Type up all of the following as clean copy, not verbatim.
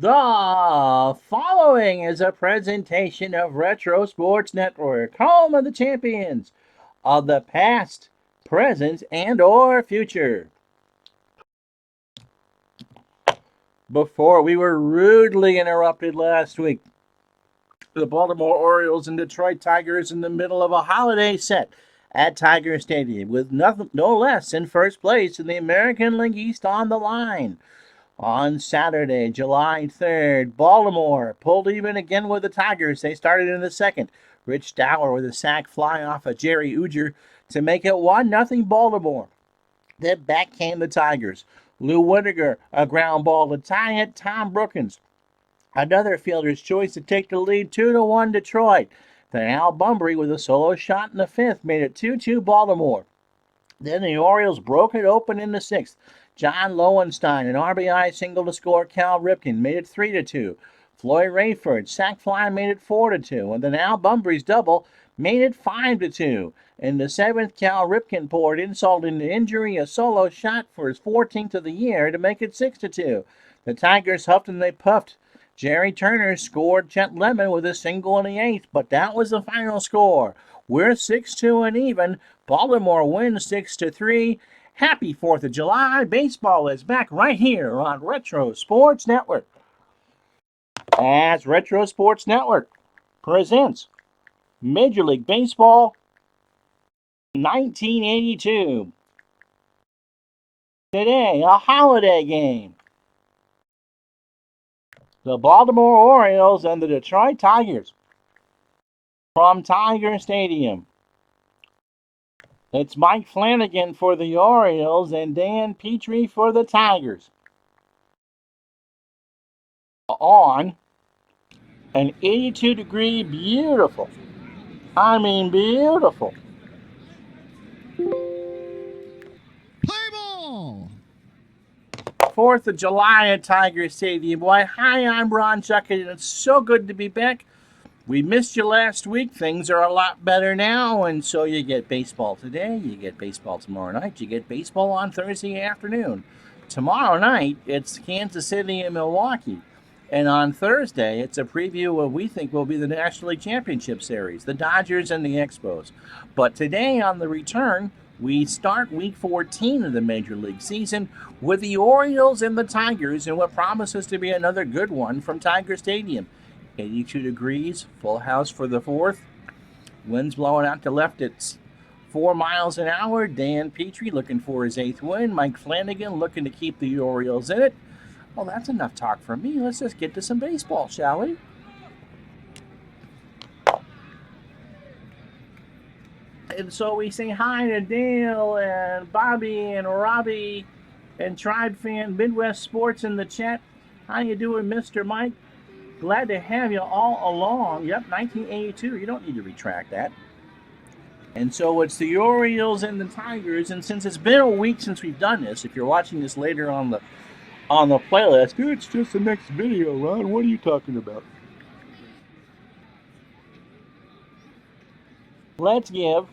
The following is a presentation of Retro Sports Network, home of the champions of the past, present, and or future. Before we were rudely interrupted last week, the Baltimore Orioles and Detroit Tigers in the middle of a holiday set at Tiger Stadium with no less in first place in the American League East on the line. On Saturday, July 3rd, Baltimore pulled even again with the Tigers. They started in the second. Rich Dwyer with a sac fly off of Jerry Uger to make it 1-0 Baltimore. Then back came the Tigers. Lou Whitaker, a ground ball to tie it. Tom Brookins, another fielder's choice to take the lead 2-1 Detroit. Then Al Bunbury with a solo shot in the fifth made it 2-2 Baltimore. Then the Orioles broke it open in the sixth. John Lowenstein, an RBI single to score Cal Ripken, made it 3-2. Floyd Rayford, sac fly, made it 4-2. And then Al Bunbury's double made it 5-2. In the seventh, Cal Ripken poured insult into injury, a solo shot for his 14th of the year to make it 6-2. The Tigers huffed and they puffed. Jerry Turner scored Chet Lemon with a single in the eighth, but that was the final score. We're 6-2 and even. Baltimore wins 6-3. Happy 4th of July. Baseball is back right here on Retro Sports Network. As Retro Sports Network presents Major League Baseball 1982. Today, a holiday game. The Baltimore Orioles and the Detroit Tigers from Tiger Stadium. It's Mike Flanagan for the Orioles and Dan Petrie for the Tigers. On an 82-degree beautiful, beautiful 4th of July at Tiger Stadium. Why, hi, I'm Ron Chuckett, and it's so good to be back. We missed you last week. Things are a lot better now, and so you get baseball today, you get baseball tomorrow night, you get baseball on Thursday afternoon. Tomorrow night, it's Kansas City and Milwaukee. And on Thursday, it's a preview of what we think will be the National League Championship Series, the Dodgers and the Expos. But today, on the return, we start Week 14 of the Major League season with the Orioles and the Tigers in what promises to be another good one from Tiger Stadium. 82 degrees, full house for the 4th. Winds blowing out to left at 4 miles an hour. Dan Petrie looking for his 8th win. Mike Flanagan looking to keep the Orioles in it. Well, that's enough talk from me. Let's just get to some baseball, shall we? And so we say hi to Dale and Bobby and Robbie and Tribe Fan Midwest Sports in the chat. How you doing, Mr. Mike? Glad to have you all along. Yep, 1982. You don't need to retract that. And so it's the Orioles and the Tigers. And since it's been a week since we've done this, if you're watching this later on the playlist, it's just the next video, Ron. What are you talking about? Let's give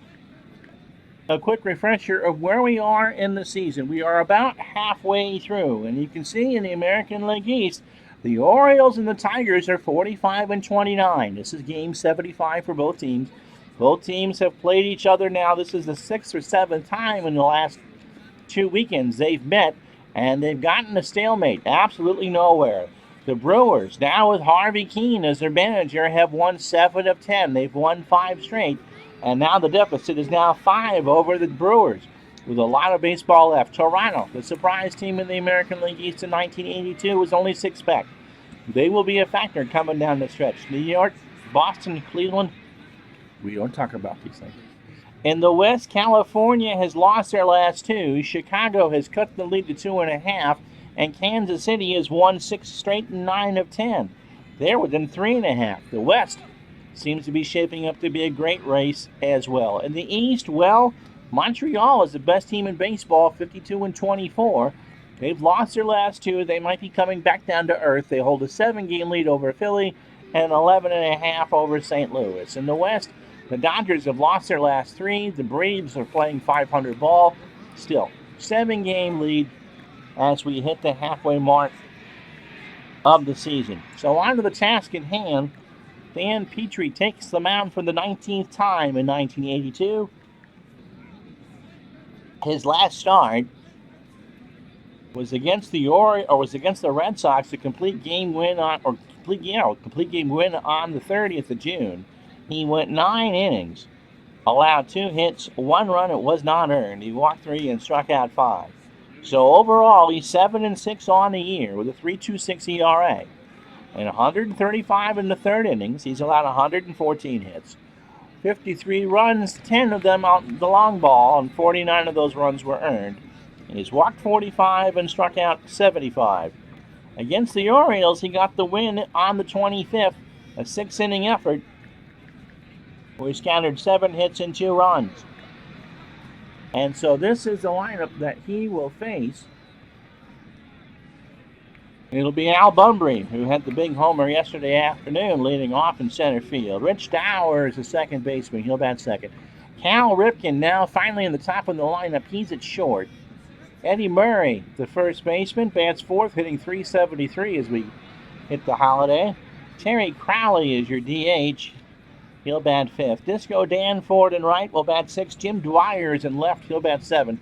a quick refresher of where we are in the season. We are about halfway through, and you can see in the American League East, the Orioles and the Tigers are 45-29. This is game 75 for both teams. Both teams have played each other now. This is the 6th or 7th time in the last 2 weekends they've met, and they've gotten a stalemate absolutely nowhere. The Brewers, now with Harvey Keene as their manager, have won 7 of 10. They've won 5 straight. And now the deficit is now 5 over the Brewers with a lot of baseball left. Toronto, the surprise team in the American League East in 1982, was only 6 back. They will be a factor coming down the stretch. New York, Boston, Cleveland, we don't talk about these things. In the West, California has lost their last 2. Chicago has cut the lead to 2.5. And Kansas City has won 6 straight and 9 of 10. They're within 3.5. The West seems to be shaping up to be a great race as well. In the East, well, Montreal is the best team in baseball, 52-24. They've lost their last 2. They might be coming back down to earth. They hold a 7-game lead over Philly and 11.5 over St. Louis. In the West, the Dodgers have lost their last 3. The Braves are playing 500 ball. Still, 7-game lead as we hit the halfway mark of the season. So on to the task at hand. Dan Petrie takes the mound for the 19th time in 1982. His last start was against the Red Sox, a complete game win on the 30th of June. He went 9 innings, allowed 2 hits, 1 run. It was not earned. He walked 3 and struck out 5. So overall, he's 7-6 on the year with a 3.26 ERA. And 135 in the third innings. He's allowed 114 hits, 53 runs, 10 of them on the long ball, and 49 of those runs were earned. And he's walked 45 and struck out 75. Against the Orioles, he got the win on the 25th, a 6-inning effort, where he scattered 7 hits and 2 runs. And so this is the lineup that he will face. It'll be Al Bunbury, who had the big homer yesterday afternoon, leading off in center field. Rich Dwyer is the second baseman. He'll bat second. Cal Ripken now finally in the top of the lineup. He's at short. Eddie Murray, the first baseman, bats fourth, hitting .373 as we hit the holiday. Terry Crowley is your DH. He'll bat fifth. Disco Dan Ford in right will bat sixth. Jim Dwyer is in left. He'll bat seventh.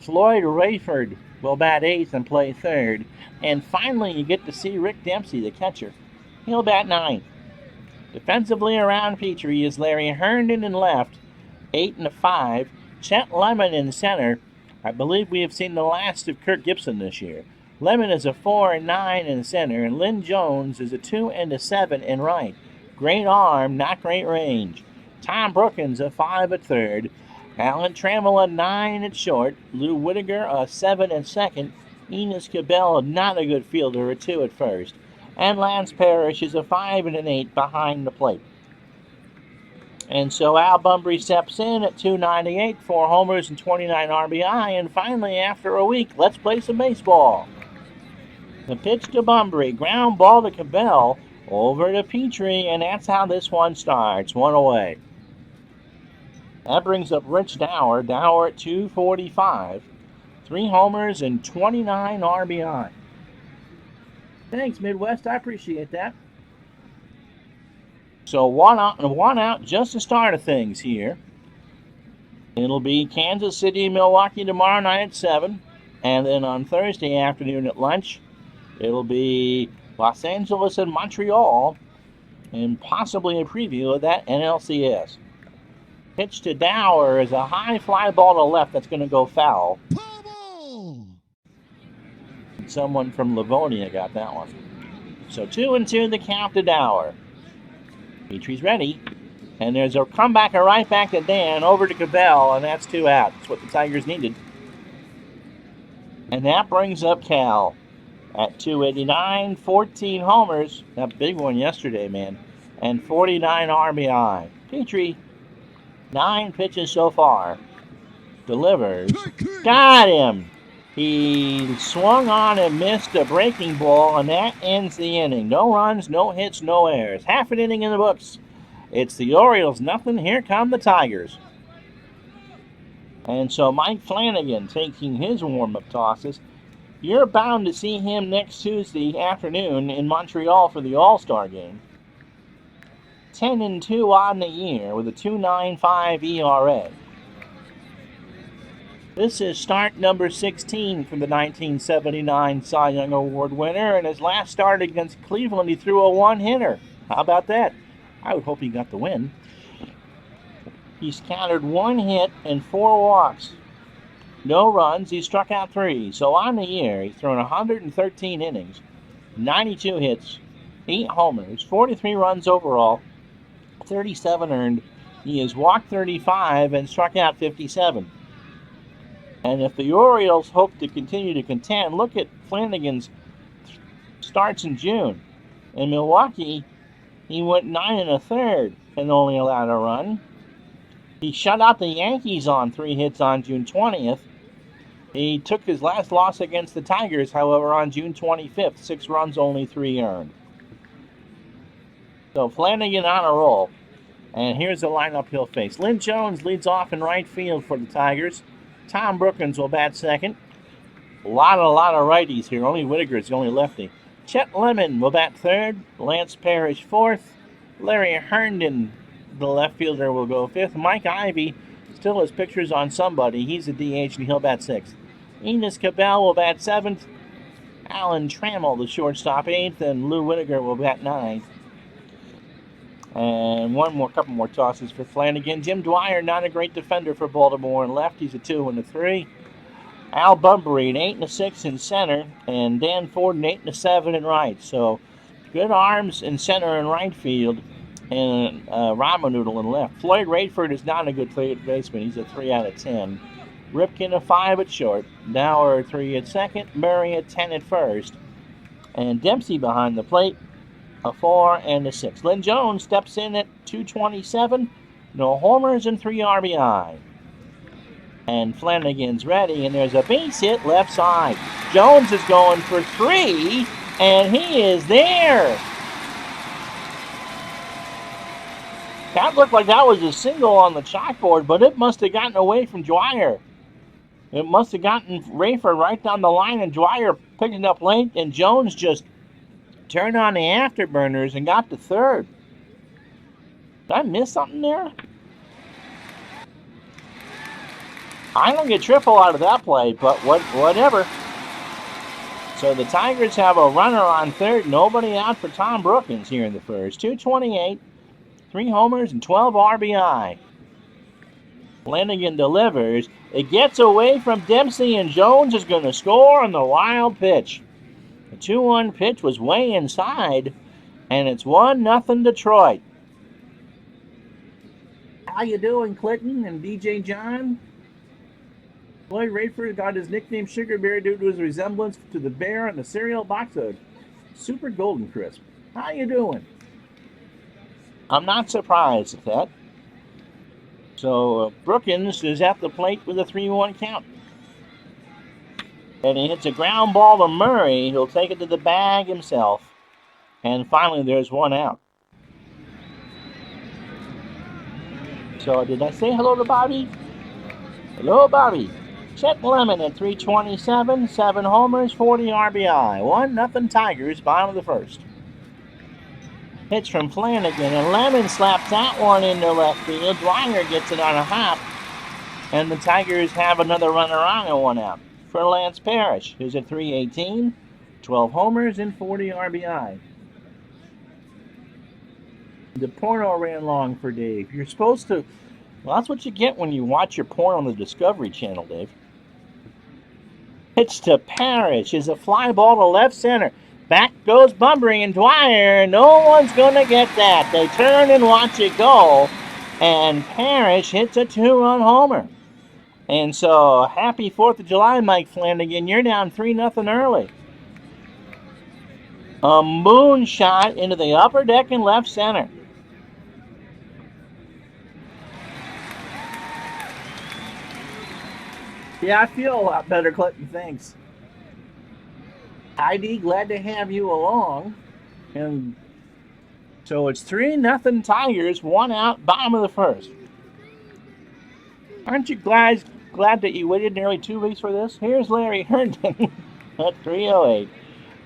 Floyd Rayford will bat eighth and play third. And finally, you get to see Rick Dempsey, the catcher. He'll bat ninth. Defensively around Petrie is Larry Herndon in left, 8 and a 5. Chet Lemon in center. I believe we have seen the last of Kirk Gibson this year. Lemon is a 4 and 9 in center, and Lynn Jones is a 2 and a 7 in right. Great arm, not great range. Tom Brookins a 5 at third. Alan Trammell a 9 at short. Lou Whittaker a 7 at second. Enos Cabell, not a good fielder, a 2 at first. And Lance Parrish is a 5 and an 8 behind the plate. And so Al Bunbury steps in at 298, 4 homers and 29 RBI. And finally, after a week, let's play some baseball. The pitch to Bunbury, ground ball to Cabell, over to Petrie, and that's how this one starts, 1 away. That brings up Rich Dwyer. Dwyer at 245, 3 homers and 29 RBI. Thanks, Midwest. I appreciate that. So one out, just the start of things here. It'll be Kansas City and Milwaukee tomorrow night at 7. And then on Thursday afternoon at lunch, it'll be Los Angeles and Montreal, and possibly a preview of that NLCS. Pitch to Dwyer is a high fly ball to left that's going to go foul. Someone from Livonia got that one. So 2-2 the count to Dwyer. Petrie's ready. And there's a comeback, a right back to Dan, over to Cabell, and that's 2 out. That's what the Tigers needed. And that brings up Cal at 289, 14 homers. That big one yesterday, man. And 49 RBI. Petrie, 9 pitches so far. Delivers. Got him! He swung on and missed a breaking ball, and that ends the inning. No runs, no hits, no errors. Half an inning in the books. It's the Orioles, nothing. Here come the Tigers. And so Mike Flanagan taking his warm-up tosses. You're bound to see him next Tuesday afternoon in Montreal for the All-Star game. 10-2 on the year with a 2.95 ERA. This is start number 16 for the 1979 Cy Young Award winner, and his last start against Cleveland, he threw a 1-hitter. How about that? I would hope he got the win. He's countered 1 hit and 4 walks. No runs. He struck out 3. So on the year, he's thrown 113 innings, 92 hits, 8 homers, 43 runs overall, 37 earned. He has walked 35 and struck out 57. And if the Orioles hope to continue to contend, look at Flanagan's starts in June. In Milwaukee, he went 9 1/3 and only allowed a run. He shut out the Yankees on 3 hits on June 20th. He took his last loss against the Tigers, however, on June 25th. 6 runs, only 3 earned. So Flanagan on a roll. And here's the lineup he'll face. Lynn Jones leads off in right field for the Tigers. Tom Brookins will bat second. A lot of righties here. Only Whittaker is the only lefty. Chet Lemon will bat third. Lance Parrish fourth. Larry Herndon, the left fielder, will go fifth. Mike Ivy still has pictures on somebody. He's a DH and he'll bat sixth. Enos Cabell will bat seventh. Alan Trammell, the shortstop, eighth, and Lou Whitaker will bat ninth. And couple more tosses for Flanagan. Jim Dwyer, not a great defender for Baltimore in left. He's a 2 and a 3. Al Bunbury, an 8 and a 6 in center, and Dan Ford, an 8 and a 7 in right. So good arms in center and right field, and Ramanoodle in left. Floyd Radford is not a good third baseman. He's a 3 out of 10. Ripken a 5 at short. Dower a 3 at second. Murray a 10 at first. And Dempsey behind the plate, a 4 and a 6. Lynn Jones steps in at 227. No homers and 3 RBI. And Flanagan's ready, and there's a base hit left side. Jones is going for 3, and he is there. That looked like that was a single on the chalkboard, but it must have gotten away from Dwyer. It must have gotten Rayford right down the line, and Dwyer picked it up late, and Jones just turned on the afterburners and got to third. Did I miss something there? I don't get triple out of that play, but whatever. So the Tigers have a runner on third. Nobody out for Tom Brookins here in the first. 228, 3 homers, and 12 RBI. Flanagan delivers. It gets away from Dempsey, and Jones is going to score on the wild pitch. The 2-1 pitch was way inside, and it's 1-0 Detroit. How you doing, Clinton and DJ John? Floyd Radford got his nickname Sugar Bear due to his resemblance to the bear on the cereal box of Super Golden Crisp. How you doing? I'm not surprised at that. So Brookins is at the plate with a 3-1 count. And he hits a ground ball to Murray. He'll take it to the bag himself. And finally, there's 1 out. So did I say hello to Bobby? Hello, Bobby. Chet Lemon at 327, 7 homers, 40 RBI. 1-0 Tigers, bottom of the first. Pitch from Flanagan, and Lemon slaps that one into left field. Dwyer gets it on a hop, and the Tigers have another runner on and 1 out for Lance Parrish, who's at 318, 12 homers, and 40 RBI. The porno ran long for Dave. You're supposed to... Well, that's what you get when you watch your porn on the Discovery Channel, Dave. Pitch to Parrish is a fly ball to left center. Back goes Bunbury and Dwyer. No one's going to get that. They turn and watch it go. And Parrish hits a 2-run homer. And so, happy 4th of July, Mike Flanagan. You're down 3-0 early. A moonshot into the upper deck in left center. Yeah, I feel a lot better, Clinton. Thanks. ID, glad to have you along. And so it's 3-0 Tigers, 1 out, bottom of the first. Aren't you glad that you waited nearly 2 weeks for this? Here's Larry Herndon at 308.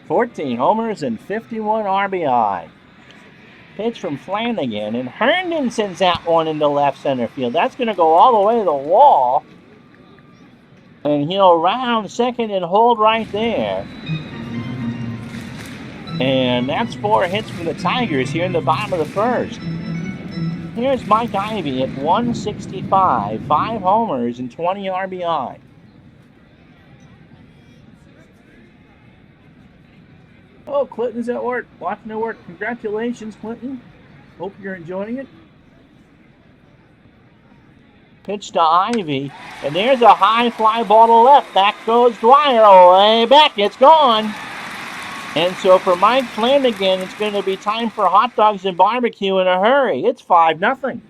14 homers and 51 RBI. Pitch from Flanagan, and Herndon sends that one into left center field. That's going to go all the way to the wall. And he'll round second and hold right there. And that's 4 hits for the Tigers here in the bottom of the first. Here's Mike Ivy at 165, 5 homers and 20 RBI. Oh, Clinton's at work, watching it work. Congratulations, Clinton. Hope you're enjoying it. Pitch to Ivy, and there's a high fly ball to left. Back goes Dwyer, way back, it's gone. And so for Mike Flanagan, it's going to be time for hot dogs and barbecue in a hurry. It's 5-0.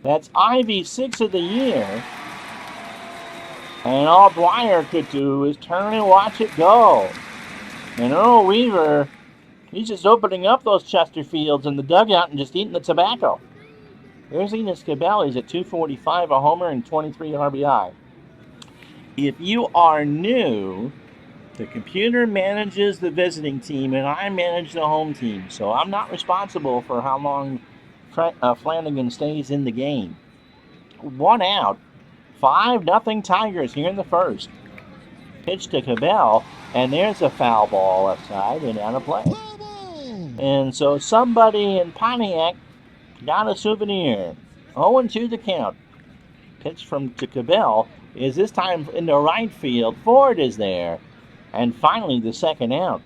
That's Ivy's 6th of the year. And all Dwyer could do is turn and watch it go. And Earl Weaver, he's just opening up those Chesterfields in the dugout and just eating the tobacco. There's Enos Cabell. He's at 245, a homer, and 23 RBI. If you are new The computer manages the visiting team, and I manage the home team, so I'm not responsible for how long Flanagan stays in the game. 1 out, 5-0 Tigers here in the first. Pitch to Cabell, and there's a foul ball left side and out of play. And so somebody in Pontiac got a souvenir. 0-2 the count. Pitch to Cabell is this time in the right field. Ford is there. And finally the second out.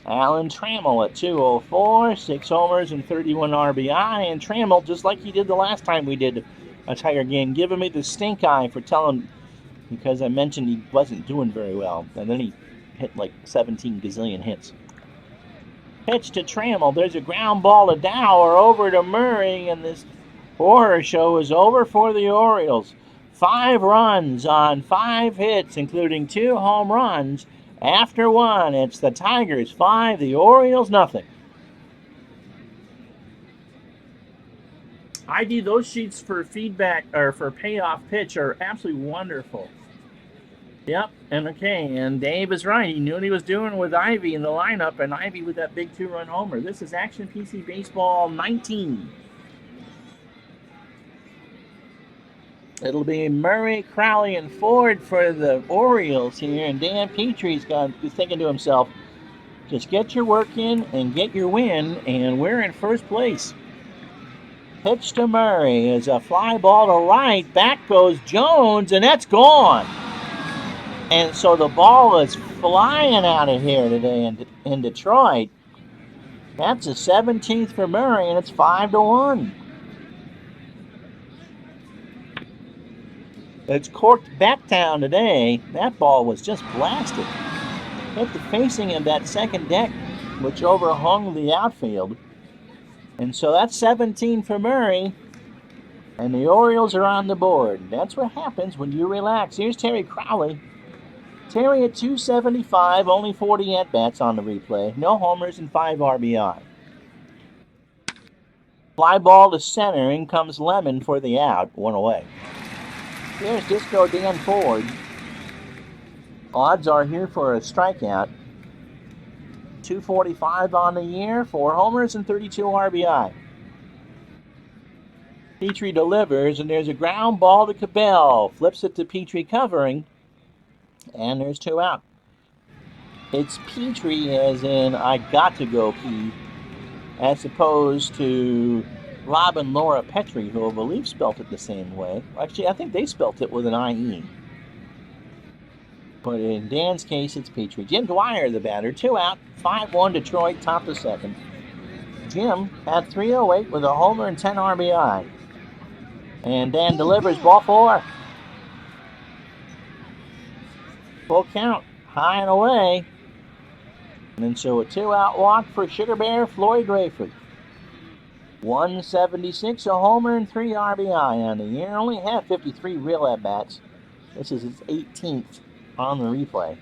Alan Trammell at 204, 6 homers and 31 RBI. And Trammell, just like he did the last time we did a Tiger game, giving me the stink eye for telling, because I mentioned he wasn't doing very well. And then he hit like 17 gazillion hits. Pitch to Trammell. There's a ground ball to Dwyer over to Murray, and this horror show is over for the Orioles. 5 runs on 5 hits, including 2 home runs. After 1, it's the Tigers 5, the Orioles nothing. ID, those sheets for feedback or for payoff pitch are absolutely wonderful. Yep, and Dave is right. He knew what he was doing with Ivy in the lineup, and Ivy with that big 2-run homer. This is Action PC Baseball 19. It'll be Murray, Crowley, and Ford for the Orioles here, and Dan Petrie's thinking to himself, just get your work in and get your win, and we're in first place. Pitch to Murray is a fly ball to right. Back goes Jones, and that's gone. And so the ball is flying out of here today in Detroit. That's a 17th for Murray, and it's 5-1. It's corked back down today. That ball was just blasted. Hit the facing of that second deck, which overhung the outfield. And so that's 17 for Murray. And the Orioles are on the board. That's what happens when you relax. Here's Terry Crowley. Terry at 275, only 40 at-bats on the replay. No homers and 5 RBI. Fly ball to center. In comes Lemon for the out. 1 away. Here's Disco Dan Ford. Odds are here for a strikeout. 245 on the year, 4 homers and 32 RBI. Petrie delivers, and there's a ground ball to Cabell. Flips it to Petrie covering, and there's 2 out. It's Petrie as in I got to go pee, as opposed to Robin Laura Petrie, who I believe spelt it the same way. Actually, I think they spelt it with an I-E. But in Dan's case, it's Petrie. Jim Dwyer, the batter, 2 out, 5-1 Detroit, top of second. Jim had 308 with a homer and 10 RBI. And Dan delivers ball 4. Full count, high and away. And so a 2-out walk for Sugar Bear Floyd Rayford. 176, a homer, and 3 RBI on the year. Only had 53 real at-bats. This is his 18th on the replay.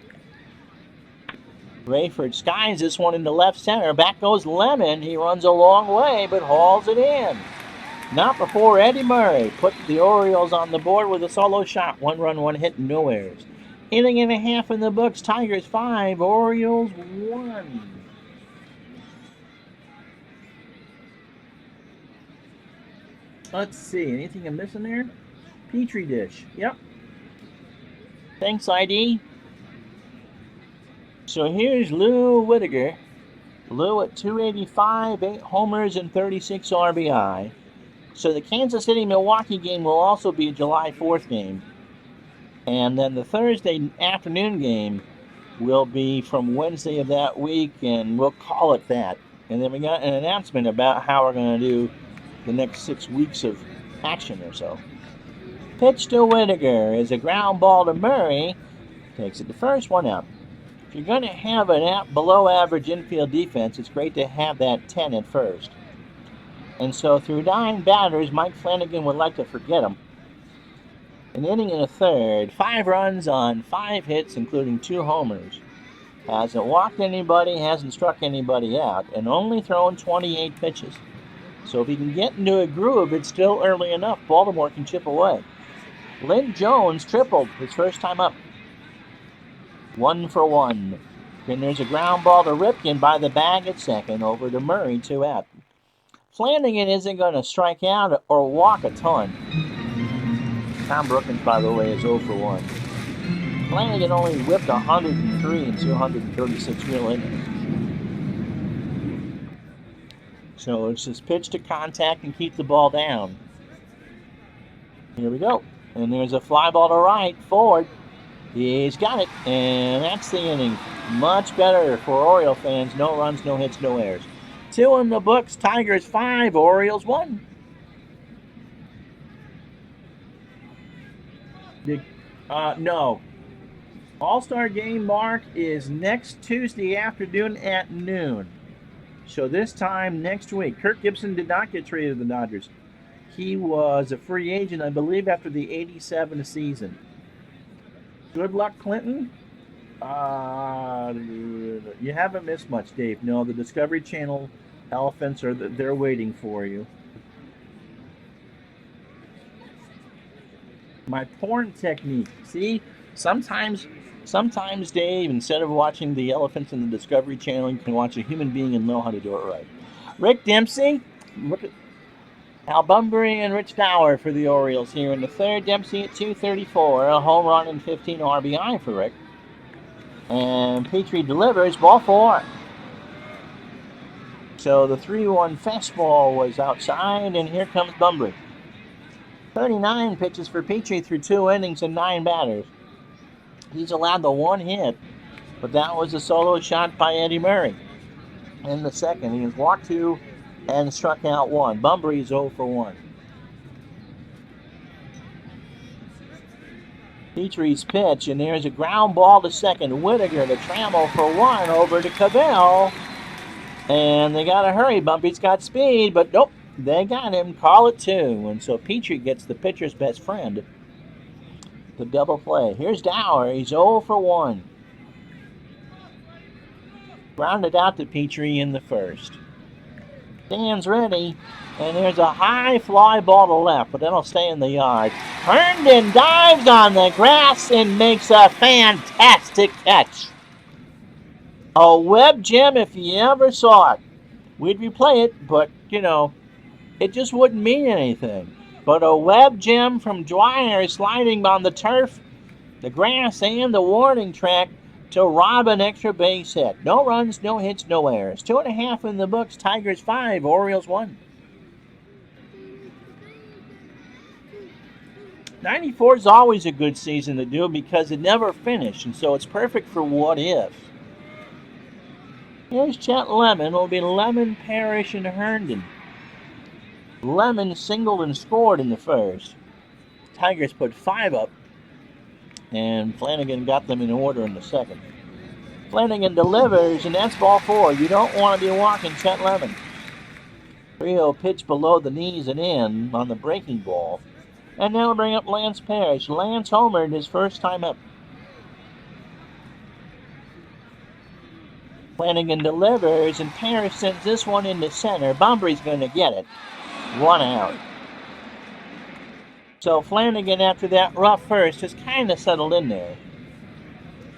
Rayford skies this one into left center. Back goes Lemon. He runs a long way, but hauls it in. Not before Eddie Murray put the Orioles on the board with a solo shot. 1 run, 1 hit, no errors. Inning and a half in the books. Tigers 5, Orioles 1. Let's see, anything I'm missing there? Petri dish, yep. Thanks, ID. So here's Lou Whitaker. Lou at 285, 8 homers and 36 RBI. So the Kansas City-Milwaukee game will also be a July 4th game. And then the Thursday afternoon game will be from Wednesday of that week, and we'll call it that. And then we got an announcement about how we're going to do the next 6 weeks of action or so. Pitch to Whitaker is a ground ball to Murray. Takes it to first, 1 out. If you're going to have an below average infield defense, it's great to have that 10 at first. And so through 9 batters, Mike Flanagan would like to forget them. An inning and a third, 5 runs on 5 hits, including 2 homers. Hasn't walked anybody, hasn't struck anybody out, and only thrown 28 pitches. So if he can get into a groove, it's still early enough. Baltimore can chip away. Lynn Jones tripled his first time up. 1-for-1. Then there's a ground ball to Ripken by the bag at second, over to Murray, 2 out. Flanagan isn't going to strike out or walk a ton. Tom Brookins, by the way, is 0-for-1. Flanagan only whipped 103 in 236 real innings. So it's just pitch to contact and keep the ball down. Here we go. And there's a fly ball to right, forward. He's got it, and that's the inning. Much better for Oriole fans. No runs, no hits, no errors. 2 in the books. Tigers 5, Orioles 1. No. All-Star Game, Mark, is next Tuesday afternoon at noon. So this time next week. Kirk Gibson did not get traded to the Dodgers. He was a free agent, I believe, after the 87 season. Good luck, Clinton. You haven't missed much, Dave. No, the Discovery Channel elephants they're waiting for you. My porn technique. See, sometimes, Dave, instead of watching the elephants in the Discovery Channel, you can watch a human being and know how to do it right. Rick Dempsey, look at Al Bunbury and Rich Dwyer for the Orioles here in the third. Dempsey at 234, a home run and 15 RBI for Rick. And Petrie delivers, ball 4. So the 3-1 fastball was outside, and here comes Bunbury. 39 pitches for Petrie through 2 innings and 9 batters. He's allowed the 1 hit, but that was a solo shot by Eddie Murray. In the second, he has walked 2 and struck out 1. Bunbury's 0-for-1. Petrie's pitch, and there's a ground ball to second. Whittaker to Trammell for 1 over to Cavell. And they got to hurry. Bumpy's got speed, but nope, they got him. Call it 2. And so Petrie gets the pitcher's best friend. The double play. Here's Dwyer. He's 0-for-1. Grounded out to Petrie in the first. Stands ready, and there's a high fly ball to left, but that'll stay in the yard. Herndon dives on the grass and makes a fantastic catch. A web gem if you ever saw it. We'd replay it, but, it just wouldn't mean anything. But a web gem from Dwyer sliding on the turf, the grass, and the warning track to rob an extra base hit. No runs, no hits, no errors. 2.5 in the books. Tigers 5, Orioles 1. 94 is always a good season to do because it never finished, and so it's perfect for what if. Here's Chet Lemon. It'll be Lemon, Parrish, and Herndon. Lemon singled and scored in the first. Tigers put 5 up, and Flanagan got them in order in the second. Flanagan delivers, and that's ball 4. You don't want to be walking Chet Lemon. Rio pitch below the knees and in on the breaking ball. And now we'll bring up Lance Parrish. Lance homered his first time up. Flanagan delivers, and Parrish sends this one into center. Bunbury's going to get it. 1 out. So Flanagan, after that rough first, has kind of settled in there.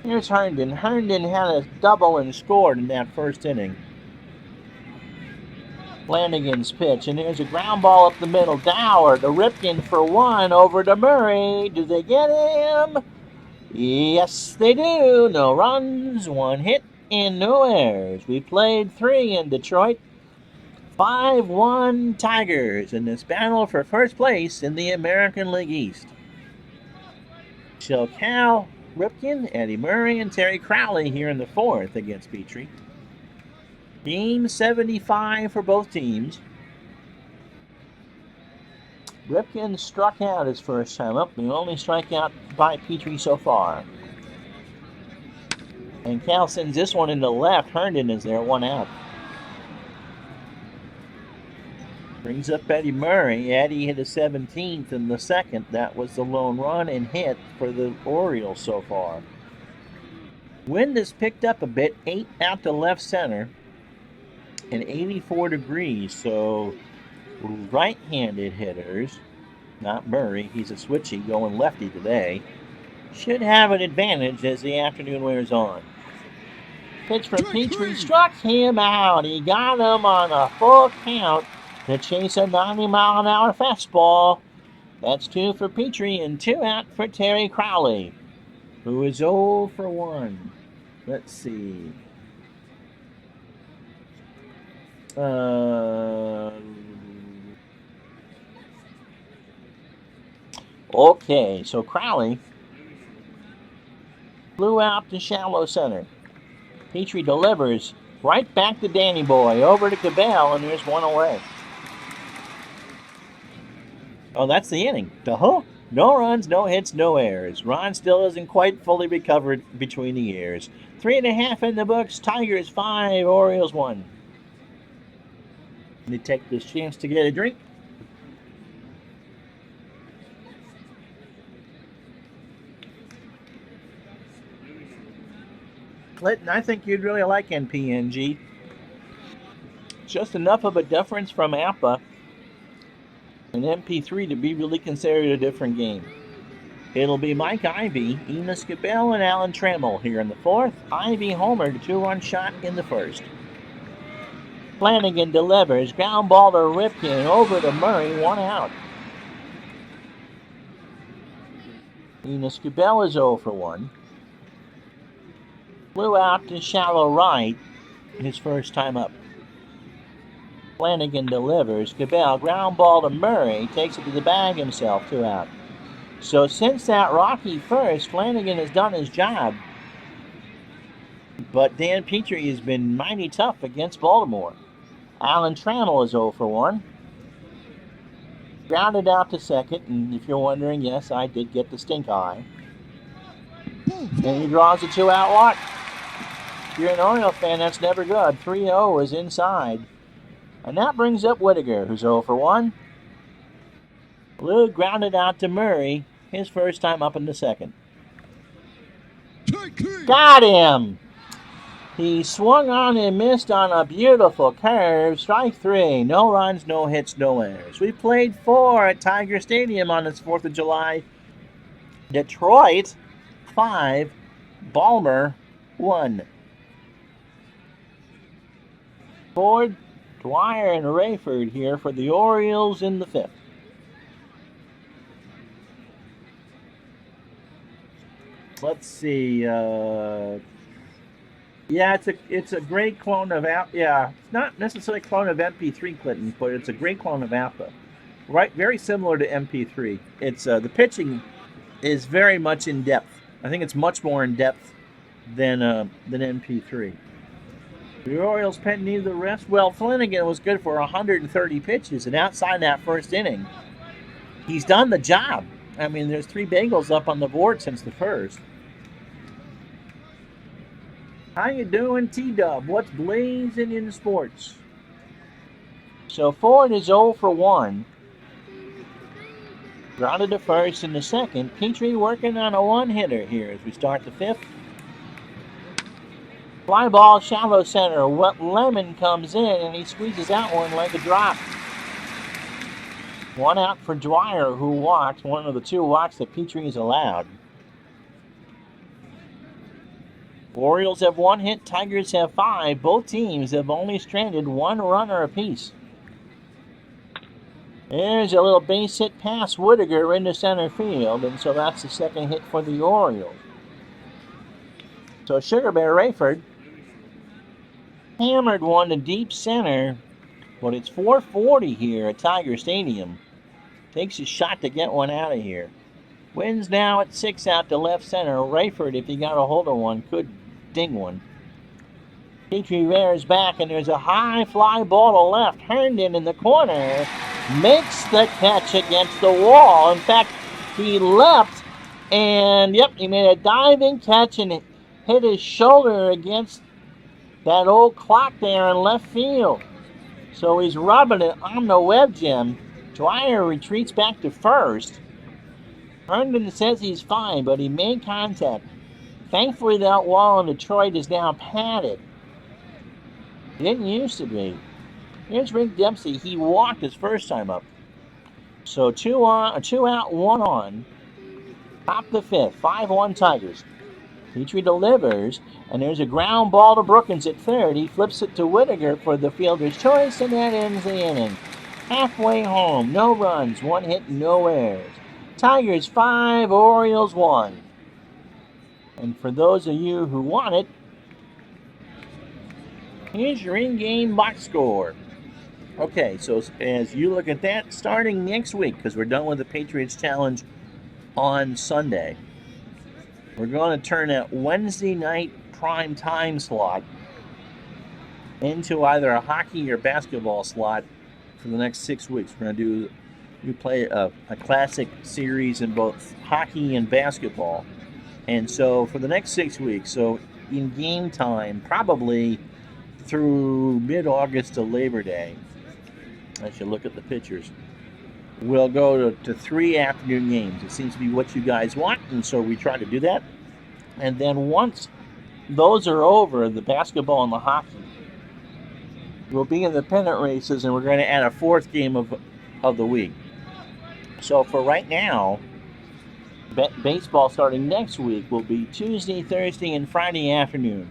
Here's Herndon. Herndon had a double and scored in that first inning. Flanagan's pitch, and there's a ground ball up the middle. Dwyer to Ripken for 1 over to Murray. Do they get him? Yes, they do. No runs, 1 hit, and no errors. We played 3 in Detroit. 5-1 Tigers in this battle for first place in the American League East. So Cal Ripken, Eddie Murray, and Terry Crowley here in the 4th against Petrie. Game 75 for both teams. Ripken struck out his first time up. The only strikeout by Petrie so far. And Cal sends this one into left. Herndon is there, 1 out. Brings up Eddie Murray. Eddie hit a 17th in the second. That was the lone run and hit for the Orioles so far. Wind has picked up a bit, 8 out to left center and 84 degrees. So right-handed hitters, not Murray, he's a switchy going lefty today. should have an advantage as the afternoon wears on. Pitch from Petrie struck him out. He got him on a full count to chase a 90-mile-an-hour fastball. That's 2 for Petrie and 2 out for Terry Crowley, who is 0 for 1. Let's see. Okay, so Crowley flew out to shallow center. Petrie delivers right back to Danny Boy, over to Cabell, and there's one away. Oh, that's the inning. No runs, no hits, no errors. Ron still isn't quite fully recovered between the years. 3.5 in the books. Tigers 5, Orioles 1. Let me take this chance to get a drink. Clinton, I think you'd really like NPNG. Just enough of a difference from APA and MP3 to be really considered a different game. It'll be Mike Ivey, Enos Cabell, and Alan Trammell here in the 4th. Ivey homered, a 2-run shot in the 1st. Flanagan delivers, ground ball to Ripken, over to Murray, 1 out. Enos Cabell is 0 for 1. Flew out to shallow right, his first time up. Flanagan delivers, Cabell, ground ball to Murray, takes it to the bag himself, 2 out. So since that rocky first, Flanagan has done his job. But Dan Petrie has been mighty tough against Baltimore. Alan Trammell is 0 for 1. Grounded out to second, and if you're wondering, yes, I did get the stink eye. And he draws a 2-out walk. If you're an Oriole fan, that's never good. 3-0 is inside. And that brings up Whittaker, who's 0 for 1. Lou grounded out to Murray, his first time up in the second. Got him! He swung on and missed on a beautiful curve. Strike 3. No runs, no hits, no errors. We played 4 at Tiger Stadium on this 4th of July. Detroit 5, Baltimore 1. Ford, Dwyer, and Rayford here for the Orioles in the 5th. Let's see. Yeah, it's a great clone of APA. Yeah, it's not necessarily a clone of MP3, Clinton, but it's a great clone of APA. Right, very similar to MP3. It's the pitching is very much in depth. I think it's much more in depth than MP3. The Orioles pen needed the rest. Well, Flanagan was good for 130 pitches, and outside that first inning, he's done the job. I mean, there's 3 bagels up on the board since the first. How you doing, T-Dub? What's blazing in sports? So Ford is 0 for 1. Grounded to first in the second. Petrie working on a 1-hitter here as we start the 5th. Fly ball, shallow center. Lemon comes in and he squeezes out one like a drop. 1 out for Dwyer, who walked, one of the 2 walks that Petrie has allowed. Orioles have 1 hit, Tigers have 5. Both teams have only stranded 1 runner apiece. There's a little base hit past Whittaker into center field, and so that's the 2nd hit for the Orioles. So Sugar Bear Rayford hammered one to deep center, but it's 440 here at Tiger Stadium. Takes a shot to get one out of here. Wins now at 6 out to left center. Rayford, if he got a hold of one, could ding one. Petrie rears back, and there's a high fly ball to left. Herndon in the corner makes the catch against the wall. In fact, he leapt, and he made a diving catch and hit his shoulder against that old clock there in left field. So he's rubbing it on the web gem. Dwyer retreats back to first. Herndon says he's fine, but he made contact. Thankfully, that wall in Detroit is now padded. It didn't used to be. Here's Rick Dempsey. He walked his first time up. So 2 out, 1 on. Top the fifth, 5-1 Tigers. Petrie delivers, and there's a ground ball to Brookins at third. He flips it to Whittaker for the fielder's choice, and that ends the inning. Halfway home, no runs, 1 hit, no errors. Tigers 5, Orioles 1. And for those of you who want it, here's your in-game box score. Okay, so as you look at that, starting next week, because we're done with the Patriots Challenge on Sunday, we're going to turn that Wednesday night prime time slot into either a hockey or basketball slot for the next 6 weeks. We're going to play a classic series in both hockey and basketball. And so for the next 6 weeks, so in game time, probably through mid-August to Labor Day, as you look at the pictures, we'll go to 3 afternoon games. It seems to be what you guys want, and so we try to do that. And then once those are over, the basketball and the hockey, we'll be in the pennant races, and we're going to add a 4th game of the week. So for right now, baseball starting next week will be Tuesday, Thursday, and Friday afternoon.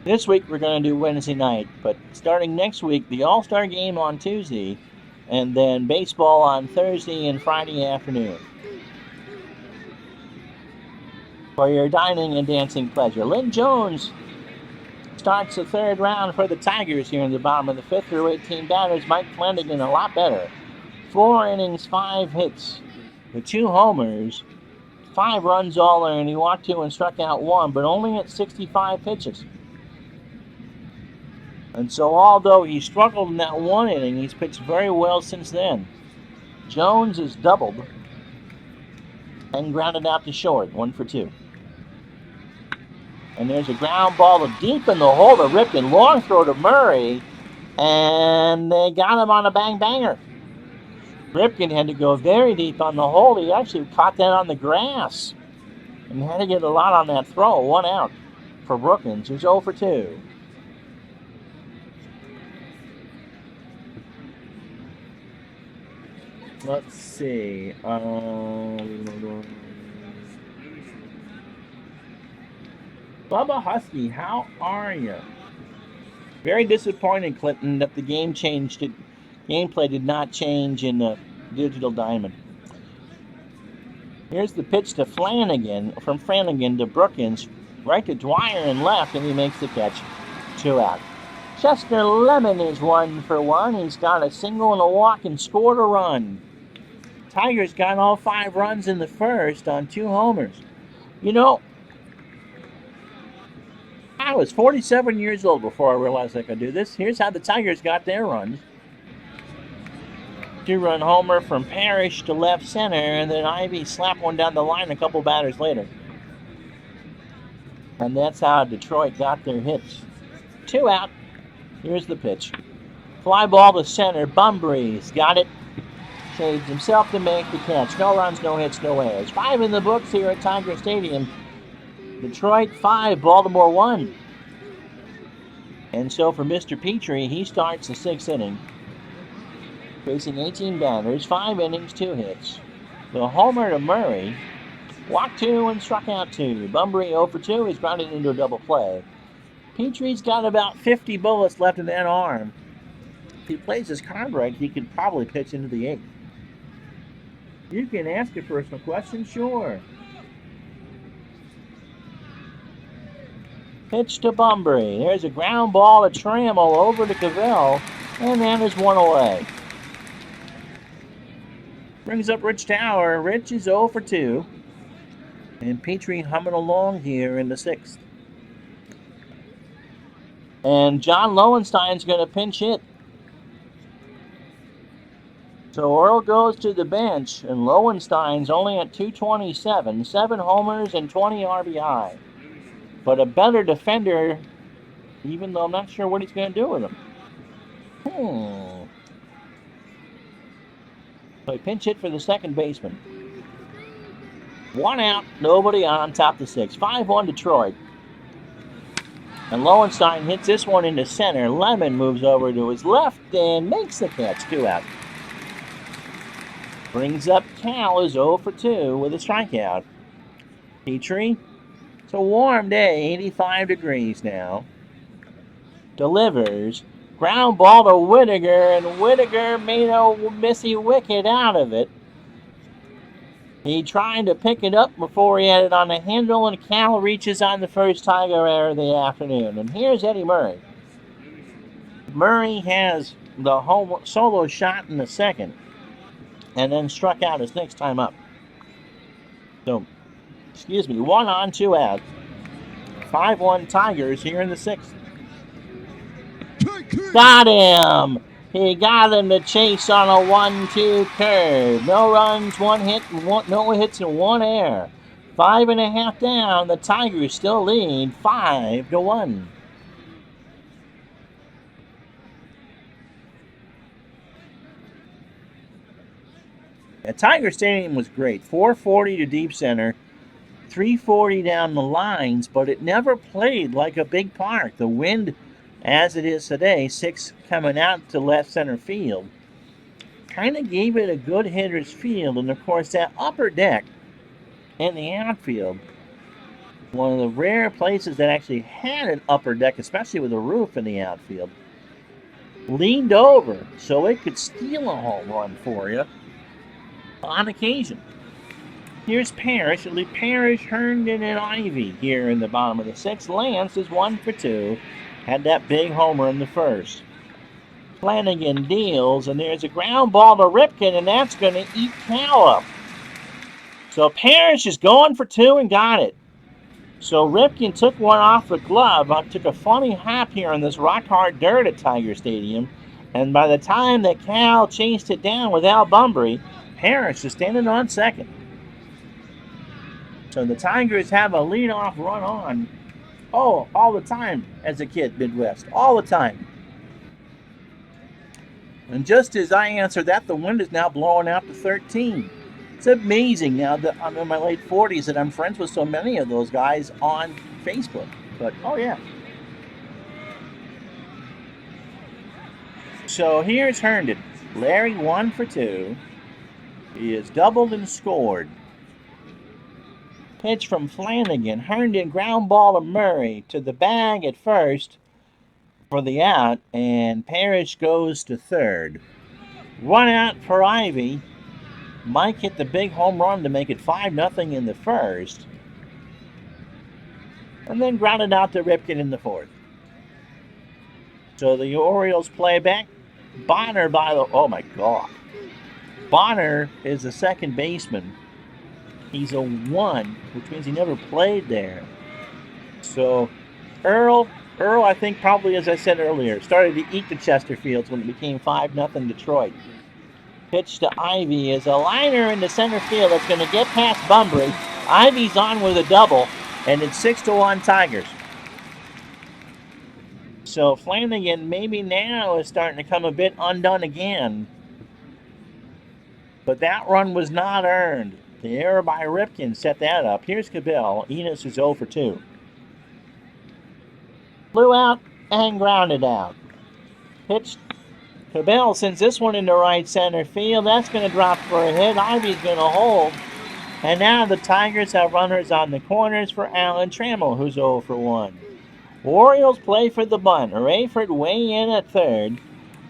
This week we're going to do Wednesday night, but starting next week, the All-Star game on Tuesday, and then baseball on Thursday and Friday afternoon. For your dining and dancing pleasure, Lynn Jones starts the 3rd round for the Tigers here in the bottom of the 5th through 18 batters. Mike Flanagan a lot better. 4 innings, 5 hits, with 2 homers, 5 runs all earned. He walked 2 and struck out 1, but only at 65 pitches. And so although he struggled in that 1 inning, he's pitched very well since then. Jones has doubled and grounded out to short, 1 for 2. And there's a ground ball to deep in the hole to Ripken. Long throw to Murray, and they got him on a bang-banger. Ripken had to go very deep on the hole. He actually caught that on the grass and had to get a lot on that throw. 1 out for Brookins, who's 0 for 2. Let's see. Bubba Husky, how are you? Very disappointed, Clinton, that the gameplay did not change in the digital diamond. Here's the pitch to Flanagan, from Flanagan to Brookins, right to Dwyer and left, and he makes the catch. 2 out. Chester Lemon is 1 for 1. He's got a single and a walk and scored a run. Tigers got all 5 runs in the first on 2 homers. You know, I was 47 years old before I realized I could do this. Here's how the Tigers got their runs. 2-run homer from Parrish to left center, and then Ivy slapped one down the line a couple batters later. And that's how Detroit got their hits. 2 out. Here's the pitch. Fly ball to center. Bumbree's got it. Saves himself to make the catch. No runs, no hits, no errors. 5 in the books here at Tiger Stadium. Detroit 5, Baltimore 1. And so for Mr. Petrie, he starts the 6th inning, facing 18 batters, 5 innings, 2 hits. The homer to Murray, walked 2 and struck out 2. Bumbry 0 for 2, he's grounded into a double play. Petrie's got about 50 bullets left in that arm. If he plays his card right, he could probably pitch into the 8th. You can ask a personal question, sure. Pitch to Bumbry. There's a ground ball to Trammell over to Cavell, and that is 1 away. Brings up Rich Tower. Rich is 0 for 2. And Petrie humming along here in the 6th. And John Lowenstein's going to pinch hit. So Earl goes to the bench, and Lowenstein's only at 227, 7 homers and 20 RBI. But a better defender, even though I'm not sure what he's going to do with him. So he pinch hit for the second baseman. 1 out, nobody on, top the 6th. 5-1 Detroit. And Lowenstein hits this one into center. Lemon moves over to his left and makes the catch. 2 out. Brings up Cal, who's 0 for 2 with a strikeout. Petrie. It's a warm day, 85 degrees now. Delivers. Ground ball to Whittaker, and Whittaker made a missy wicket out of it. He tried to pick it up before he had it on the handle, and Cal reaches on the first Tiger error of the afternoon. And here's Eddie Murray. Murray has the home solo shot in the second, and then struck out his next time up. So, 1 on, 2 out. 5-1 Tigers here in the sixth. Got him! He got him to chase on a 1-2 curve. No runs, 1 hit, no hits, and 1 error. 5.5 down. The Tigers still lead 5-1. The Tiger Stadium was great. 440 to deep center, 340 down the lines, but it never played like a big park. The wind, as it is today, 6 coming out to left center field, kind of gave it a good hitter's field. And of course, that upper deck in the outfield, one of the rare places that actually had an upper deck, especially with a roof in the outfield, leaned over so it could steal a home run for you on occasion. Here's Parrish. Parrish, Herndon, and Ivy here in the bottom of the sixth. Lance is 1 for 2. Had that big homer in the first. Flanagan deals, and there's a ground ball to Ripken, and that's going to eat Cal up. So Parrish is going for 2 and got it. So Ripken took one off the glove. Took a funny hop here on this rock-hard dirt at Tiger Stadium. And by the time that Cal chased it down with Al Bunbury, Parrish is standing on second. So the Tigers have a leadoff run on. Oh, all the time as a kid, Midwest. All the time. And just as I answered that, the wind is now blowing out to 13. It's amazing now that I'm in my late 40s that I'm friends with so many of those guys on Facebook. But, oh yeah. So here's Herndon. Larry 1 for 2. He has doubled and scored. Pitch from Flanagan. Herndon ground ball to Murray to the bag at first for the out, and Parrish goes to third. 1 out for Ivy. Mike hit the big home run to make it 5-0 in the first, and then grounded out to Ripken in the fourth. So the Orioles play back. Bonner oh my God. Bonner is the second baseman. He's a 1, which means he never played there. So Earl, I think probably, as I said earlier, started to eat the Chesterfields when it became 5-0 Detroit. Pitch to Ivy is a liner into center field that's going to get past Bunbury. Ivy's on with a double, and it's 6-1 Tigers. So Flanagan maybe now is starting to come a bit undone again. But that run was not earned. The error by Ripken set that up. Here's Cabell. Enos is 0 for 2. Flew out and grounded out. Pitched. Cabell sends this one into right center field. That's going to drop for a hit. Ivy's going to hold. And now the Tigers have runners on the corners for Alan Trammell, who's 0 for 1. Orioles play for the bunt. Rayford way in at third,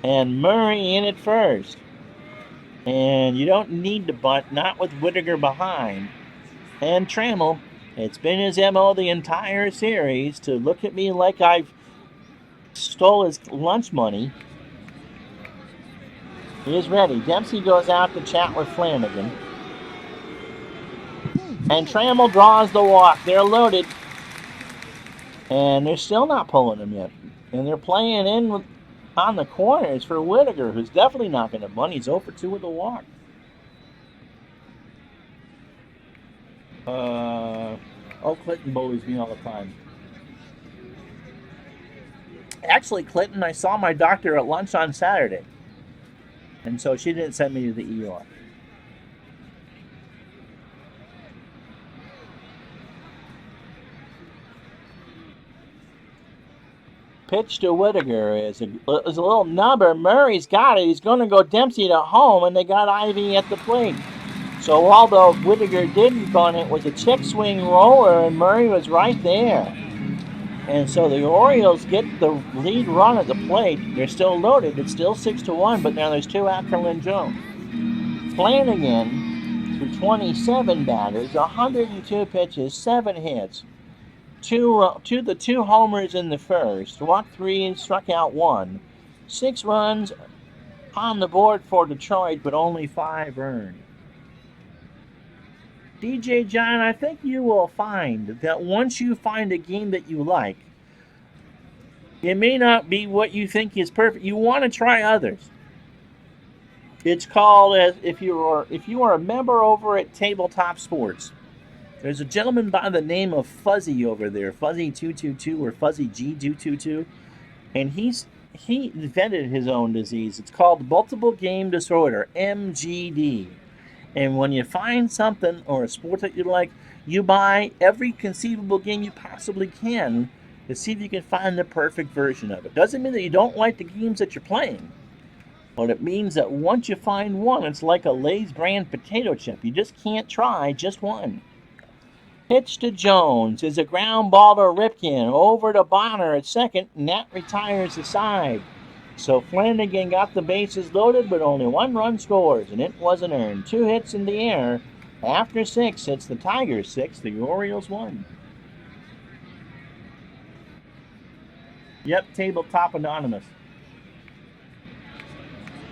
and Murray in at first. And you don't need to bunt, not with Whittaker behind. And Trammell, it's been his MO the entire series to look at me like I've stole his lunch money. He is ready. Dempsey goes out to chat with Flanagan. And Trammell draws the walk. They're loaded. And they're still not pulling him yet. And they're playing in on the corners for Whittaker, who's definitely not going to bunt. He's 0 for 2 with a walk. Clinton bullies me all the time. Actually, Clinton, I saw my doctor at lunch on Saturday. And so she didn't send me to the ER. Pitch to Whittaker is a little number. Murray's got it. He's going to go Dempsey to home, and they got Ivy at the plate. So although Whittaker didn't on it, was a check swing roller, and Murray was right there. And so the Orioles get the lead run at the plate. They're still loaded. It's still 6-1, but now there's two out for Lindros. Flanagan, for 27 batters, 102 pitches, 7 hits, the two homers in the first, walked 3 and struck out 1. 6 runs on the board for Detroit, but only 5 earned. DJ John, I think you will find that once you find a game that you like, it may not be what you think is perfect. You want to try others. It's called, if you are a member over at Tabletop Sports, there's a gentleman by the name of Fuzzy over there, Fuzzy222 or Fuzzy G222, and he invented his own disease. It's called multiple game disorder, MGD. And when you find something or a sport that you like, you buy every conceivable game you possibly can to see if you can find the perfect version of it. Doesn't mean that you don't like the games that you're playing, but it means that once you find one, it's like a Lay's brand potato chip. You just can't try just one. Pitch to Jones is a ground ball to Ripken, over to Bonner at second, and that retires the side. So Flanagan got the bases loaded, but only 1 run scores, and it wasn't earned. 2 hits in the air. After 6, it's the Tigers 6, the Orioles 1. Yep, Tabletop Anonymous.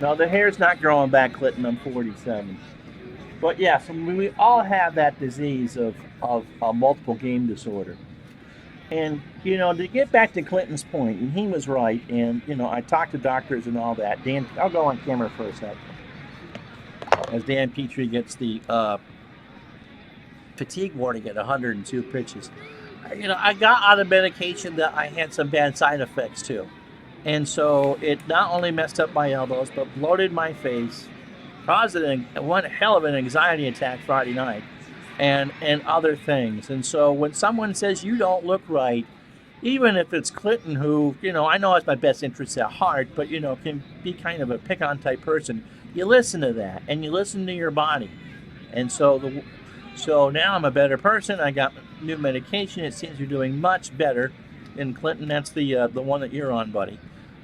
No, the hair's not growing back, Clinton. I'm 47. But yeah, so we all have that disease of multiple game disorder. And, to get back to Clinton's point, and he was right, and, I talked to doctors and all that. Dan, I'll go on camera for a second. As Dan Petrie gets the fatigue warning at 102 pitches. I got out of medication that I had some bad side effects too. And so it not only messed up my elbows, but bloated my face, caused one hell of an anxiety attack Friday night, and other things. And so when someone says you don't look right, even if it's Clinton, who, I know has my best interests at heart, but, can be kind of a pick-on type person, you listen to that, and you listen to your body. And so now I'm a better person. I got new medication. It seems you're doing much better. And Clinton, that's the one that you're on, buddy.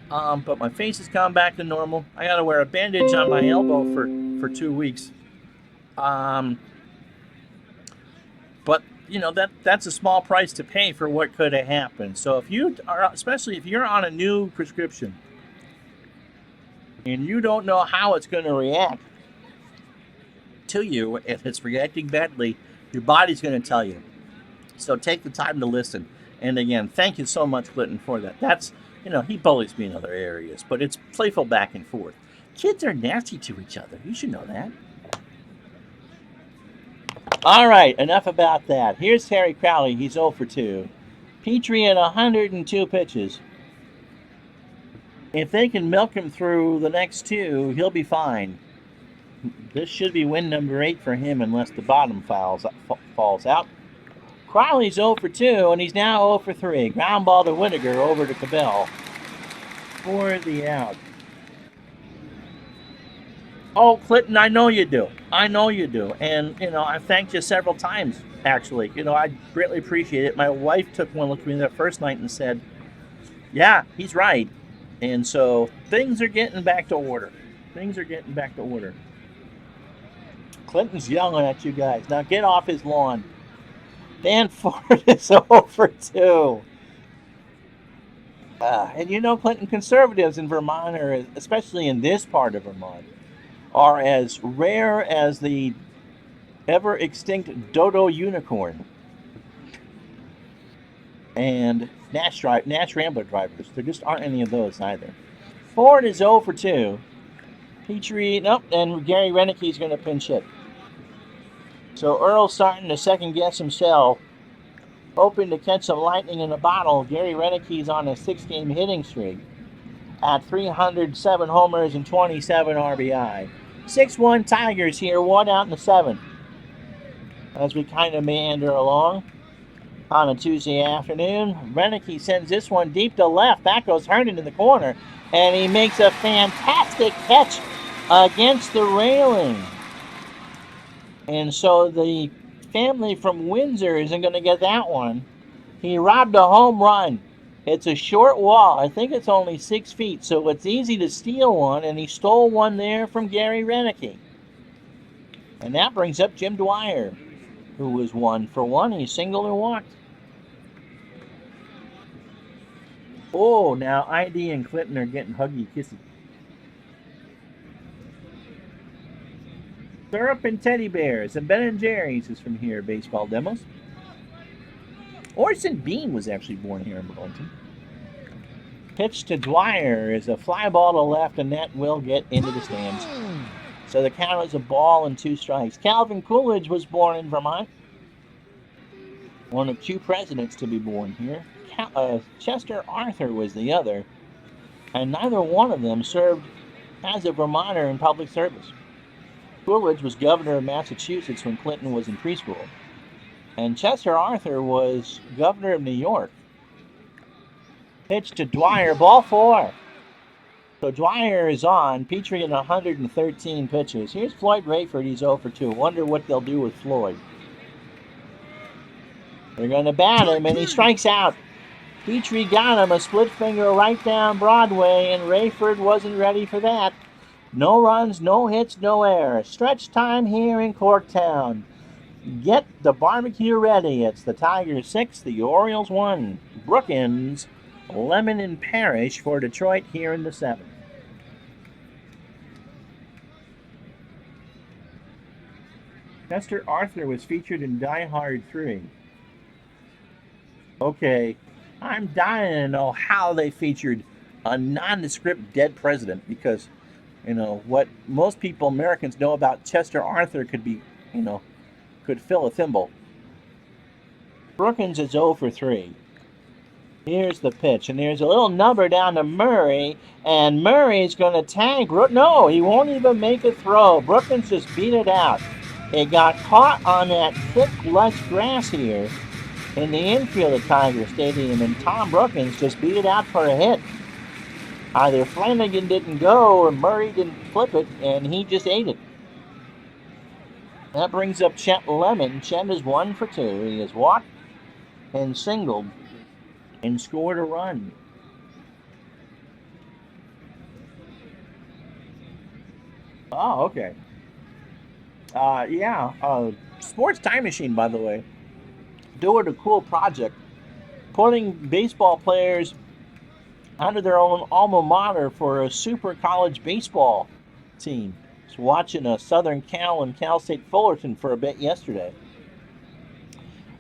But my face has come back to normal. I got to wear a bandage on my elbow for 2 weeks. But that's a small price to pay for what could have happened. So especially if you're on a new prescription and you don't know how it's going to react to you, if it's reacting badly, your body's going to tell you. So take the time to listen. And again, thank you so much, Clinton, for that. That's, he bullies me in other areas, but it's playful back and forth. Kids are nasty to each other. You should know that. All right, enough about that. Here's Terry Crowley. He's 0 for 2. Petrie at 102 pitches. If they can milk him through the next 2, he'll be fine. This should be win number 8 for him unless the bottom falls out. Crowley's 0 for 2, and he's now 0 for 3. Ground ball to Whittaker, over to Cabell for the out. Oh, Clinton, I know you do. And, I've thanked you several times, actually. I greatly appreciate it. My wife took one look at me that first night and said, yeah, he's right. And so things are getting back to order. Clinton's yelling at you guys. Now get off his lawn. Dan Ford is 0 for 2. And Clinton, conservatives in Vermont, or especially in this part of Vermont, are as rare as the ever-extinct dodo unicorn and Nash Rambler drivers. There just aren't any of those either. Ford is 0 for 2. Petrie, nope, and Gary Renicke's going to pinch hit. So Earl's starting to second-guess himself, hoping to catch some lightning in a bottle. Gary Renicke's on a 6-game hitting streak at 307 homers and 27 RBI. 6-1 Tigers here, 1 out in the 7th. As we kind of meander along on a Tuesday afternoon, Renicke sends this one deep to left. That goes Herndon in the corner, and he makes a fantastic catch against the railing. And so the family from Windsor isn't going to get that one. He robbed a home run. It's a short wall. I think it's only 6 feet, so it's easy to steal one, and he stole one there from Gary Renicky. And that brings up Jim Dwyer, who was 1 for 1. He singled and walked. Oh, now ID and Clinton are getting huggy-kissy. Syrup and Teddy Bears and Ben & Jerry's is from here, Baseball Demos. Orson Bean was actually born here in Burlington. Pitch to Dwyer is a fly ball to left, and that will get into the stands. So the count is a ball and 2 strikes. Calvin Coolidge was born in Vermont. One of 2 presidents to be born here. Chester Arthur was the other. And neither one of them served as a Vermonter in public service. Coolidge was governor of Massachusetts when Clinton was in preschool. And Chester Arthur was governor of New York. Pitch to Dwyer, ball 4. So Dwyer is on, Petrie in 113 pitches. Here's Floyd Rayford, he's 0 for 2. Wonder what they'll do with Floyd. They're going to bat him, and he strikes out. Petrie got him, a split finger right down Broadway, and Rayford wasn't ready for that. No runs, no hits, no errors. Stretch time here in Corktown. Get the barbecue ready. It's the Tigers 6, the Orioles 1. Brookins, Lemon, and Parrish for Detroit here in the 7th. Chester Arthur was featured in Die Hard 3. Okay, I'm dying to know how they featured a nondescript dead president, because, what most people, Americans, know about Chester Arthur could be, could fill a thimble. Brookins is 0 for 3. Here's the pitch, and there's a little number down to Murray, and Murray's going to tag. No, he won't even make a throw. Brookins just beat it out. It got caught on that thick, lush grass here in the infield of Tiger Stadium, and Tom Brookins just beat it out for a hit. Either Flanagan didn't go or Murray didn't flip it, and he just ate it. That brings up Chet Lemon. Chet is 1 for 2. He has walked and singled and scored a run. Oh, okay. Sports Time Machine, by the way, doing a cool project, putting baseball players under their own alma mater for a super college baseball team. I was watching a Southern Cal and Cal State Fullerton for a bit yesterday.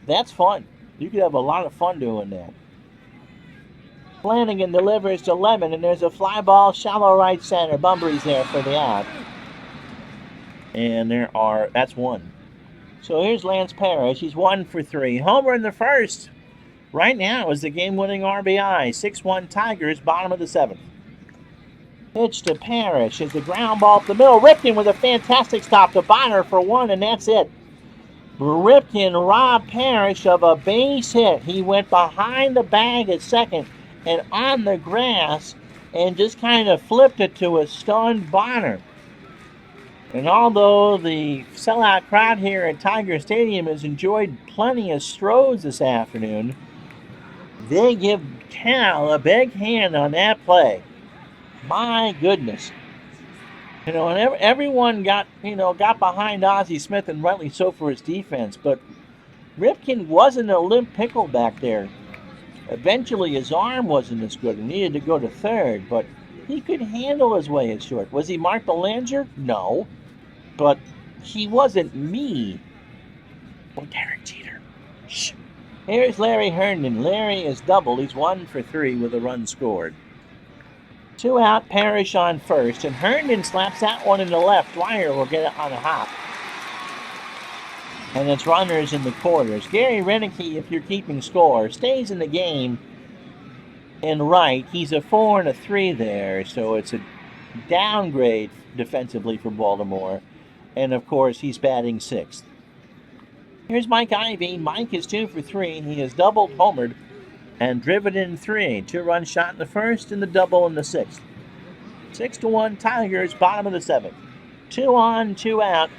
That's fun. You could have a lot of fun doing that. Flanagan delivers to Lemon, and there's a fly ball, shallow right center. Bumbry's there for the out. And that's 1. So here's Lance Parrish. He's 1 for 3. Homer in the first. Right now is the game-winning RBI. 6-1 Tigers, bottom of the 7th. Pitch to Parrish is the ground ball up the middle. Ripken with a fantastic stop to Bonner for 1, and that's it. Ripken robbed Parrish of a base hit. He went behind the bag at second and on the grass and just kind of flipped it to a stunned Bonner. And although the sellout crowd here at Tiger Stadium has enjoyed plenty of Strohs this afternoon, they give Cal a big hand on that play. My goodness. And everyone got behind Ozzie Smith, and rightly so for his defense, but Ripken wasn't a limp pickle back there. Eventually his arm wasn't as good and needed to go to third, but he could handle his way at short. Was he Mark Belanger? No. But he wasn't me. Oh, Derek Jeter. Shh. Here's Larry Herndon. Larry is doubled. He's 1 for 3 with a run scored. 2 out, Parrish on first, and Herndon slaps that one in the left. Dwyer will get it on a hop. And it's runners in the quarters. Gary Renicky, if you're keeping score, stays in the game in right. He's a 4 and a 3 there, so it's a downgrade defensively for Baltimore. And, of course, he's batting 6th. Here's Mike Ivey. Mike is 2 for 3. He has doubled, homered, and driven in 3. 2-run shot in the first and the double in the 6th. 6-1 Tigers, bottom of the 7th. 2 on, 2 out.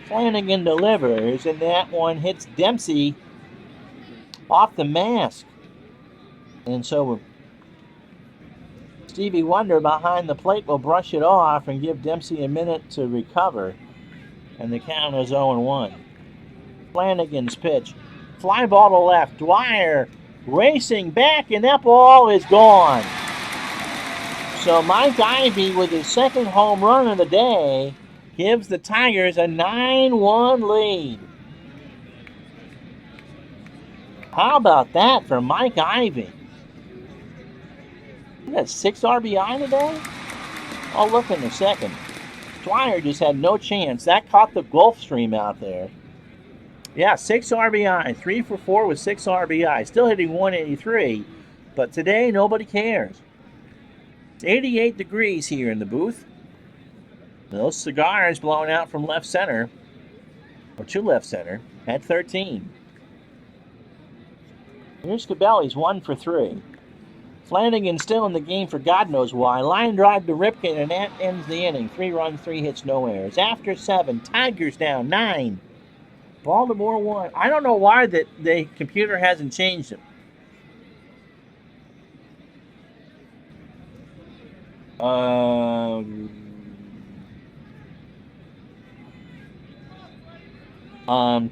Flanagan delivers, and that one hits Dempsey off the mask. And so Stevie Wonder behind the plate will brush it off and give Dempsey a minute to recover. And the count is 0-1. Flanagan's pitch. Fly ball to left. Dwyer racing back, and that ball is gone. So Mike Ivy, with his second home run of the day, gives the Tigers a 9-1 lead. How about that for Mike Ivy? He got 6 RBI today? I'll look in a second. Dwyer just had no chance. That caught the Gulf Stream out there. Yeah, 6 RBI. 3 for 4 with 6 RBI. Still hitting 183. But today, nobody cares. It's 88 degrees here in the booth. Those cigars blowing out from left center, or to left center, at 13. Here's Cabelli's 1 for 3. Flanagan still in the game for God knows why. Line drive to Ripken, and that ends the inning. 3 runs, 3 hits, no errors. After 7, Tigers down 9. Baltimore 1. I don't know why the computer hasn't changed it.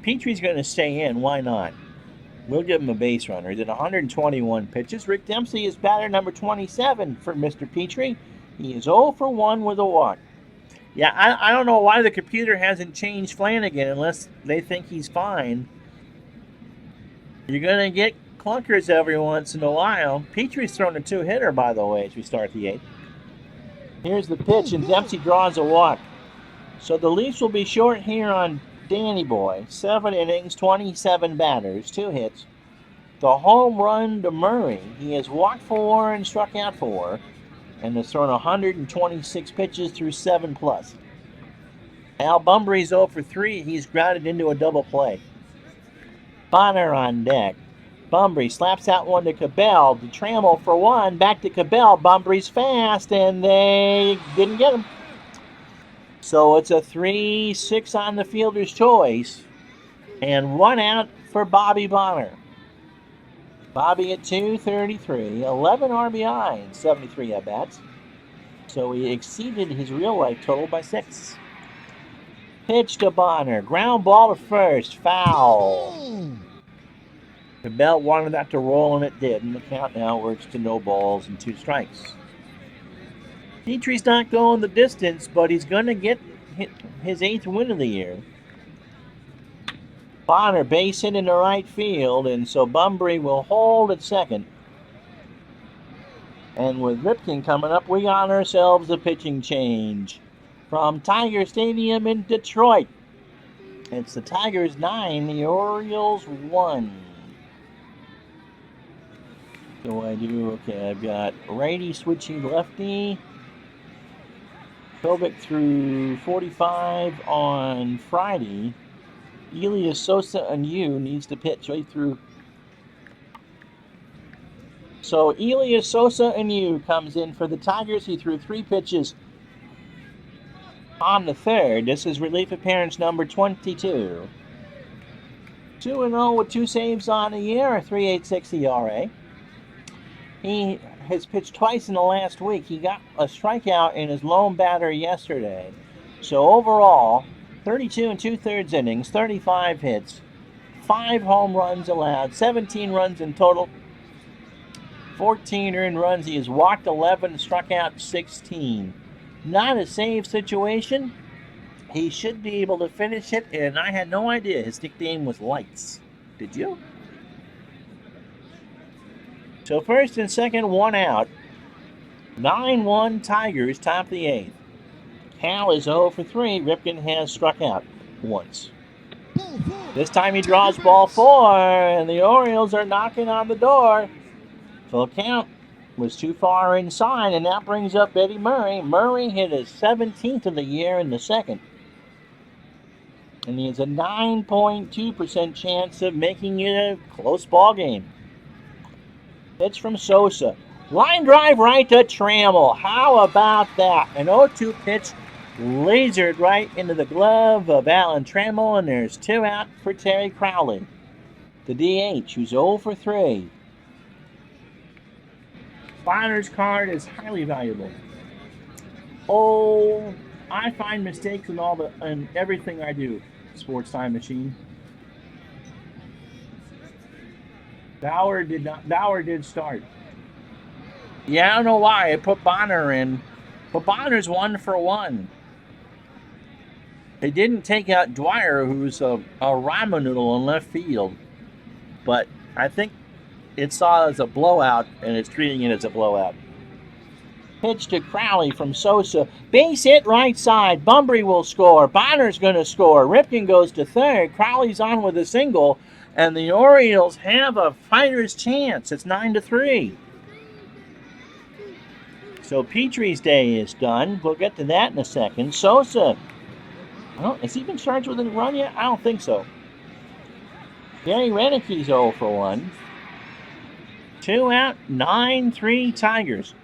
Petrie's going to stay in. Why not? We'll give him a base runner. He did 121 pitches. Rick Dempsey is batter number 27 for Mr. Petrie. He is 0 for 1 with a walk. Yeah, I don't know why the computer hasn't changed Flanagan unless they think he's fine. You're going to get clunkers every once in a while. Petrie's thrown a 2-hitter, by the way, as we start the 8th. Here's the pitch, and Dempsey draws a walk. So the Leafs will be short here on Danny Boy. 7 innings, 27 batters, 2 hits. The home run to Murray. He has walked 4 and struck out 4, and has thrown 126 pitches through 7+. Al Bumbry's 0 for 3. He's grounded into a double play. Bonner on deck. Bumbry slaps out one to Cabell. To Trammell for 1. Back to Cabell. Bumbry's fast, and they didn't get him. So it's a 3-6 on the fielder's choice, and 1 out for Bobby Bonner. Bobby at 233, 11 RBI and 73 at-bats. So he exceeded his real-life total by 6. Pitch to Bonner. Ground ball to first. Foul. Cabell wanted that to roll, and it did. And the count now works to no balls and 2 strikes. Petrie's not going the distance, but he's going to get his 8th win of the year. Bonner base hit into right field, and so Bumbry will hold at second. And with Ripken coming up, we got ourselves a pitching change from Tiger Stadium in Detroit. It's the Tigers 9, the Orioles 1. So I've got righty switching lefty. Kovic through 45 on Friday. Elias Sosa and you needs to pitch right through. So Elias Sosa and you comes in for the Tigers. He threw 3 pitches on the 3rd. This is relief appearance number 22. 2-0 with 2 saves on the year, a 3.86 ERA. He has pitched twice in the last week. He got a strikeout in his lone batter yesterday. So overall, 32 2/3 innings, 35 hits, 5 home runs allowed, 17 runs in total, 14 earned runs. He has walked 11, struck out 16. Not a save situation. He should be able to finish it, and I had no idea his nickname was Lights. Did you? So first and second, 1 out. 9-1 Tigers, top of the 8th. Cal is 0 for 3. Ripken has struck out once. This time he draws ball 4, and the Orioles are knocking on the door. Full count was too far inside, and that brings up Eddie Murray. Murray hit his 17th of the year in the 2nd. And he has a 9.2% chance of making it a close ball game. Pitch from Sosa. Line drive right to Trammell. How about that? An 0-2 pitch lasered right into the glove of Alan Trammell, and there's 2 out for Terry Crowley, the DH, who's 0 for 3. Bonner's card is highly valuable. Oh, I find mistakes in everything I do. Sports Time Machine. Dwyer did start. Yeah, I don't know why. I put Bonner in. But Bonner's 1 for 1. They didn't take out Dwyer, who's a ramen noodle in left field. But I think it saw it as a blowout, and it's treating it as a blowout. Pitch to Crowley from Sosa. Base hit right side. Bunbury will score. Bonner's going to score. Ripken goes to third. Crowley's on with a single. And the Orioles have a fighter's chance. It's 9-3. So Petrie's day is done. We'll get to that in a second. Sosa. Has he been charged with a run yet? I don't think so. Gary Renicke's 0 for 1. 2 out, 9-3 Tigers.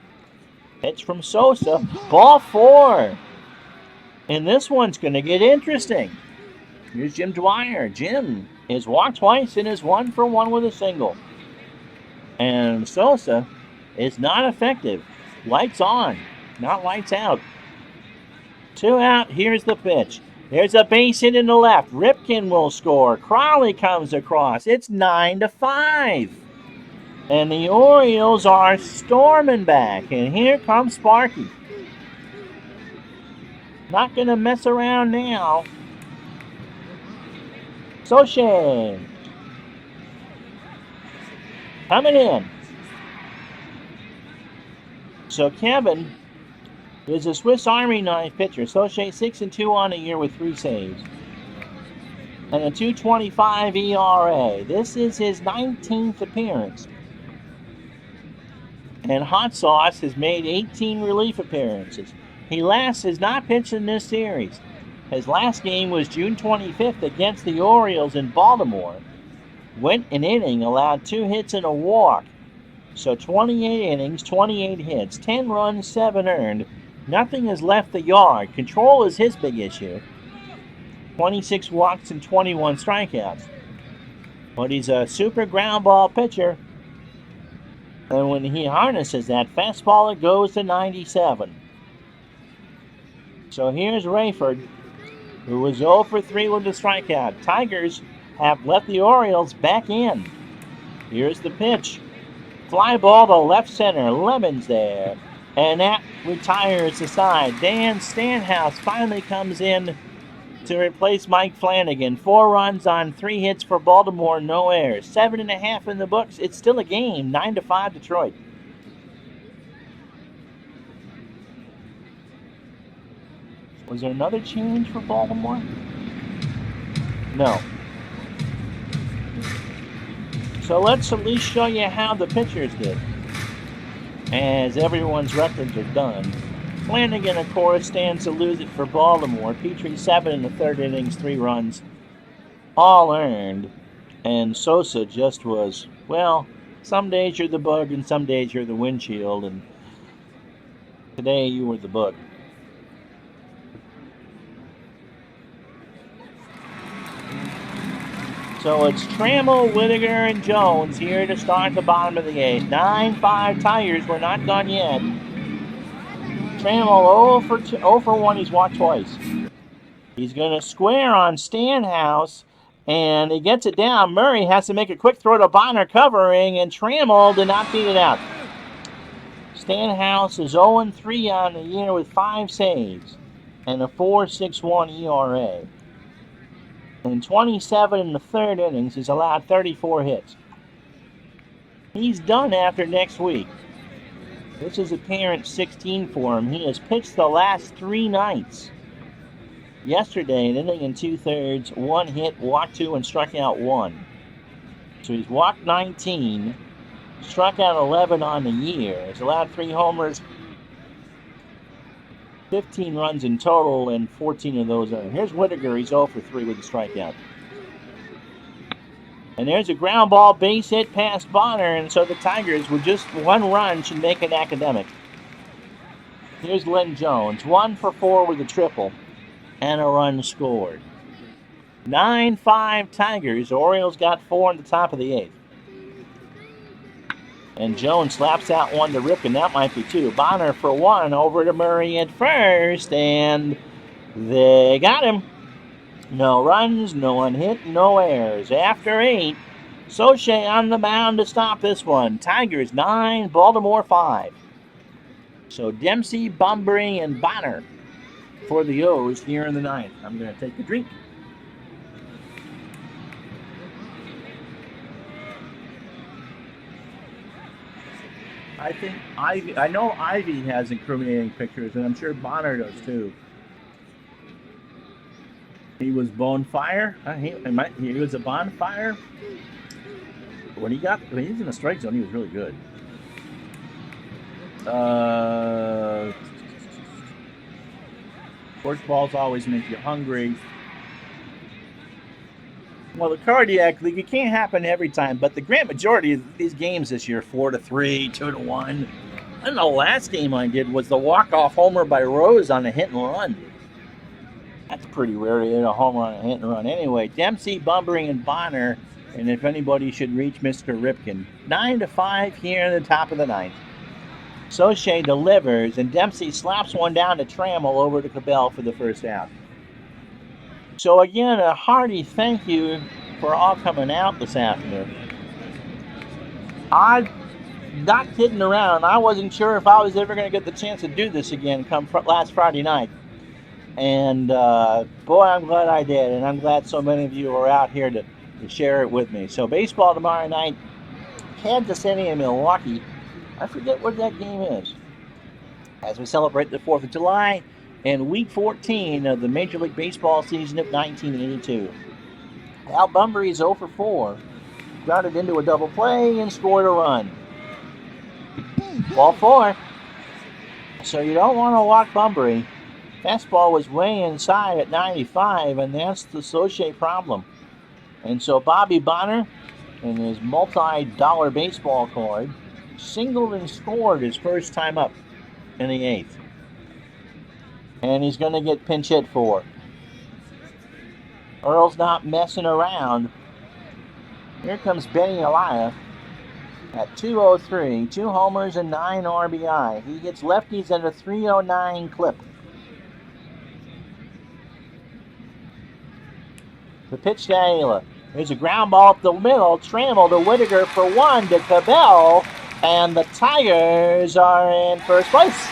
Pitch from Sosa. Ball 4. And this one's going to get interesting. Here's Jim Dwyer. Jim is walked twice and is 1 for 1 with a single. And Sosa is not effective. Lights on, not lights out. 2 out. Here's the pitch. There's a base hit in the left. Ripken will score. Crowley comes across. It's 9-5. And the Orioles are storming back. And here comes Sparky. Not going to mess around now. Socha. Coming in. So Kevin is a Swiss Army knife pitcher. Socha 6-2 on the year with 3 saves. And a 2.25 ERA. This is his 19th appearance. And Hot Sauce has made 18 relief appearances. He last has not pitched in this series. His last game was June 25th against the Orioles in Baltimore. Went an inning, allowed 2 hits and a walk. So 28 innings, 28 hits, 10 runs, 7 earned. Nothing has left the yard. Control is his big issue. 26 walks and 21 strikeouts. But he's a super ground ball pitcher. And when he harnesses that fastball, it goes to 97. So here's Rayford, who was 0 for 3 with the strikeout. Tigers have let the Orioles back in. Here's the pitch. Fly ball to left center. Lemon's there. And that retires the side. Dan Stanhouse finally comes in to replace Mike Flanagan. 4 runs on 3 hits for Baltimore, no errors. 7.5 in the books. It's still a game. 9-5 Detroit. Was there another change for Baltimore? No. So let's at least show you how the pitchers did, as everyone's records are done. Flanagan, of course, stands to lose it for Baltimore. Petrie 7 in the 3rd innings, 3 runs, all earned. And Sosa just was, well, some days you're the bug and some days you're the windshield, and today you were the bug. So it's Trammell, Whittaker, and Jones here to start the bottom of the 8th. 9-5 Tigers. We're not done yet. Trammell 0 for 1. He's walked twice. He's going to square on Stanhouse, and he gets it down. Murray has to make a quick throw to Bonner covering, and Trammell did not beat it out. Stanhouse is 0-3 on the year with 5 saves and a 4.61 ERA. In 27 in the 3rd innings, he's allowed 34 hits. He's done after next week. This is appearance 16 for him. He has pitched the last 3 nights. Yesterday, an inning and 2/3, 1 hit, walked 2, and struck out 1. So he's walked 19, struck out 11 on the year. He's allowed 3 homers, 15 runs in total, and 14 of those are. Here's Whittaker. He's 0 for 3 with a strikeout. And there's a ground ball base hit past Bonner, and so the Tigers, with just 1 run, should make it academic. Here's Lynn Jones, 1 for 4 with a triple and a run scored. 9-5 Tigers. Orioles got 4 in the top of the 8th. And Jones slaps out one to Ripken. That might be 2. Bonner for 1 over to Murray at first, and they got him. No runs, no unhit, no errors. After 8, Soche on the mound to stop this one. Tigers 9, Baltimore 5. So Dempsey, Bunbury, and Bonner for the O's here in the 9th. I'm going to take a drink. I know Ivy has incriminating pictures, and I'm sure Bonner does too. He was bonfire. He was a bonfire. When he's in the strike zone, he was really good. Sports balls always make you hungry. Well, the cardiac league, it can't happen every time, but the great majority of these games this year, 4-3, 2-1. And the last game I did was the walk-off homer by Rose on a hit and run. That's pretty rare to hit a homer on a hit and run. Anyway, Dempsey, Bunbury, and Bonner, and if anybody should reach Mr. Ripken. 9-5 here in the top of the 9th. Soche delivers, and Dempsey slaps one down to Trammell over to Cabell for the first out. So again, a hearty thank you for all coming out this afternoon. I'm not kidding around. I wasn't sure if I was ever going to get the chance to do this again come last Friday night. And boy, I'm glad I did. And I'm glad so many of you are out here to share it with me. So baseball tomorrow night, Kansas City and Milwaukee. I forget what that game is. As we celebrate the 4th of July and Week 14 of the Major League Baseball season of 1982. Al Bunbury's 0 for 4. Grounded into a double play and scored a run. Ball 4. So you don't want to walk Bunbury. Fastball was way inside at 95, and that's the Soche problem. And so Bobby Bonner, in his multi-dollar baseball card, singled and scored his first time up in the 8th. And he's going to get pinch hit for. Earl's not messing around. Here comes Benny Elia at 203, 2 homers and 9 RBI. He hits lefties at a 309 clip. The pitch to Ayla. There's a ground ball up the middle. Trammell to Whitaker for 1 to Cabell. And the Tigers are in first place.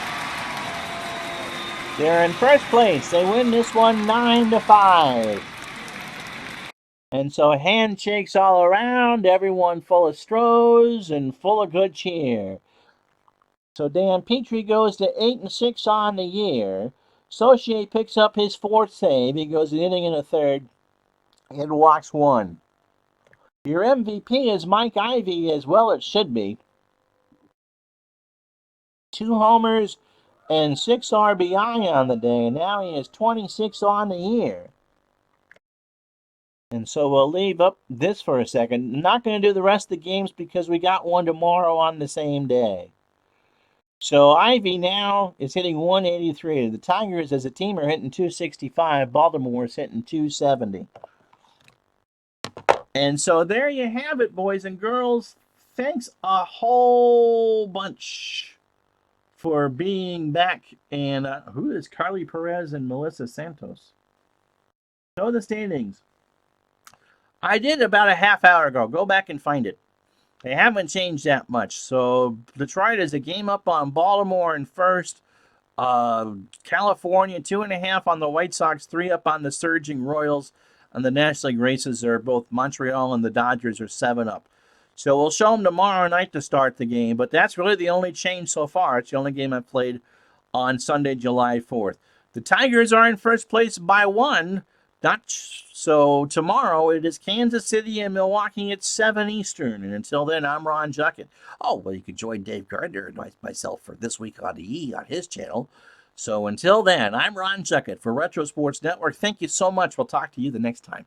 They're in first place. They win this one 9-5. And so handshakes all around. Everyone full of Strohs and full of good cheer. So Dan Petrie goes to 8-6 on the year. Soche picks up his 4th save. He goes an inning and a third. And walks 1. Your MVP is Mike Ivy, as well it should be. 2 homers and 6 RBI on the day. Now he has 26 on the year. And so we'll leave up this for a second. I'm not going to do the rest of the games because we got one tomorrow on the same day. So Ivy now is hitting 183. The Tigers as a team are hitting 265. Baltimore is hitting 270. And so there you have it, boys and girls. Thanks a whole bunch for being back. And who is Carly Perez and Melissa Santos? Know the standings. I did about a half hour ago. Go back and find it. They haven't changed that much. So Detroit is a game up on Baltimore in first. California 2.5 on the White Sox, 3 up on the surging Royals. And the National League races are both Montreal and the Dodgers are 7 up. So we'll show them tomorrow night to start the game. But that's really the only change so far. It's the only game I've played on Sunday, July 4th. The Tigers are in first place by 1. So tomorrow it is Kansas City and Milwaukee at 7 Eastern. And until then, I'm Ron Juckett. Oh, well, you could join Dave Gardner and myself for This Week on E on his channel. So until then, I'm Ron Juckett for Retro Sports Network. Thank you so much. We'll talk to you the next time.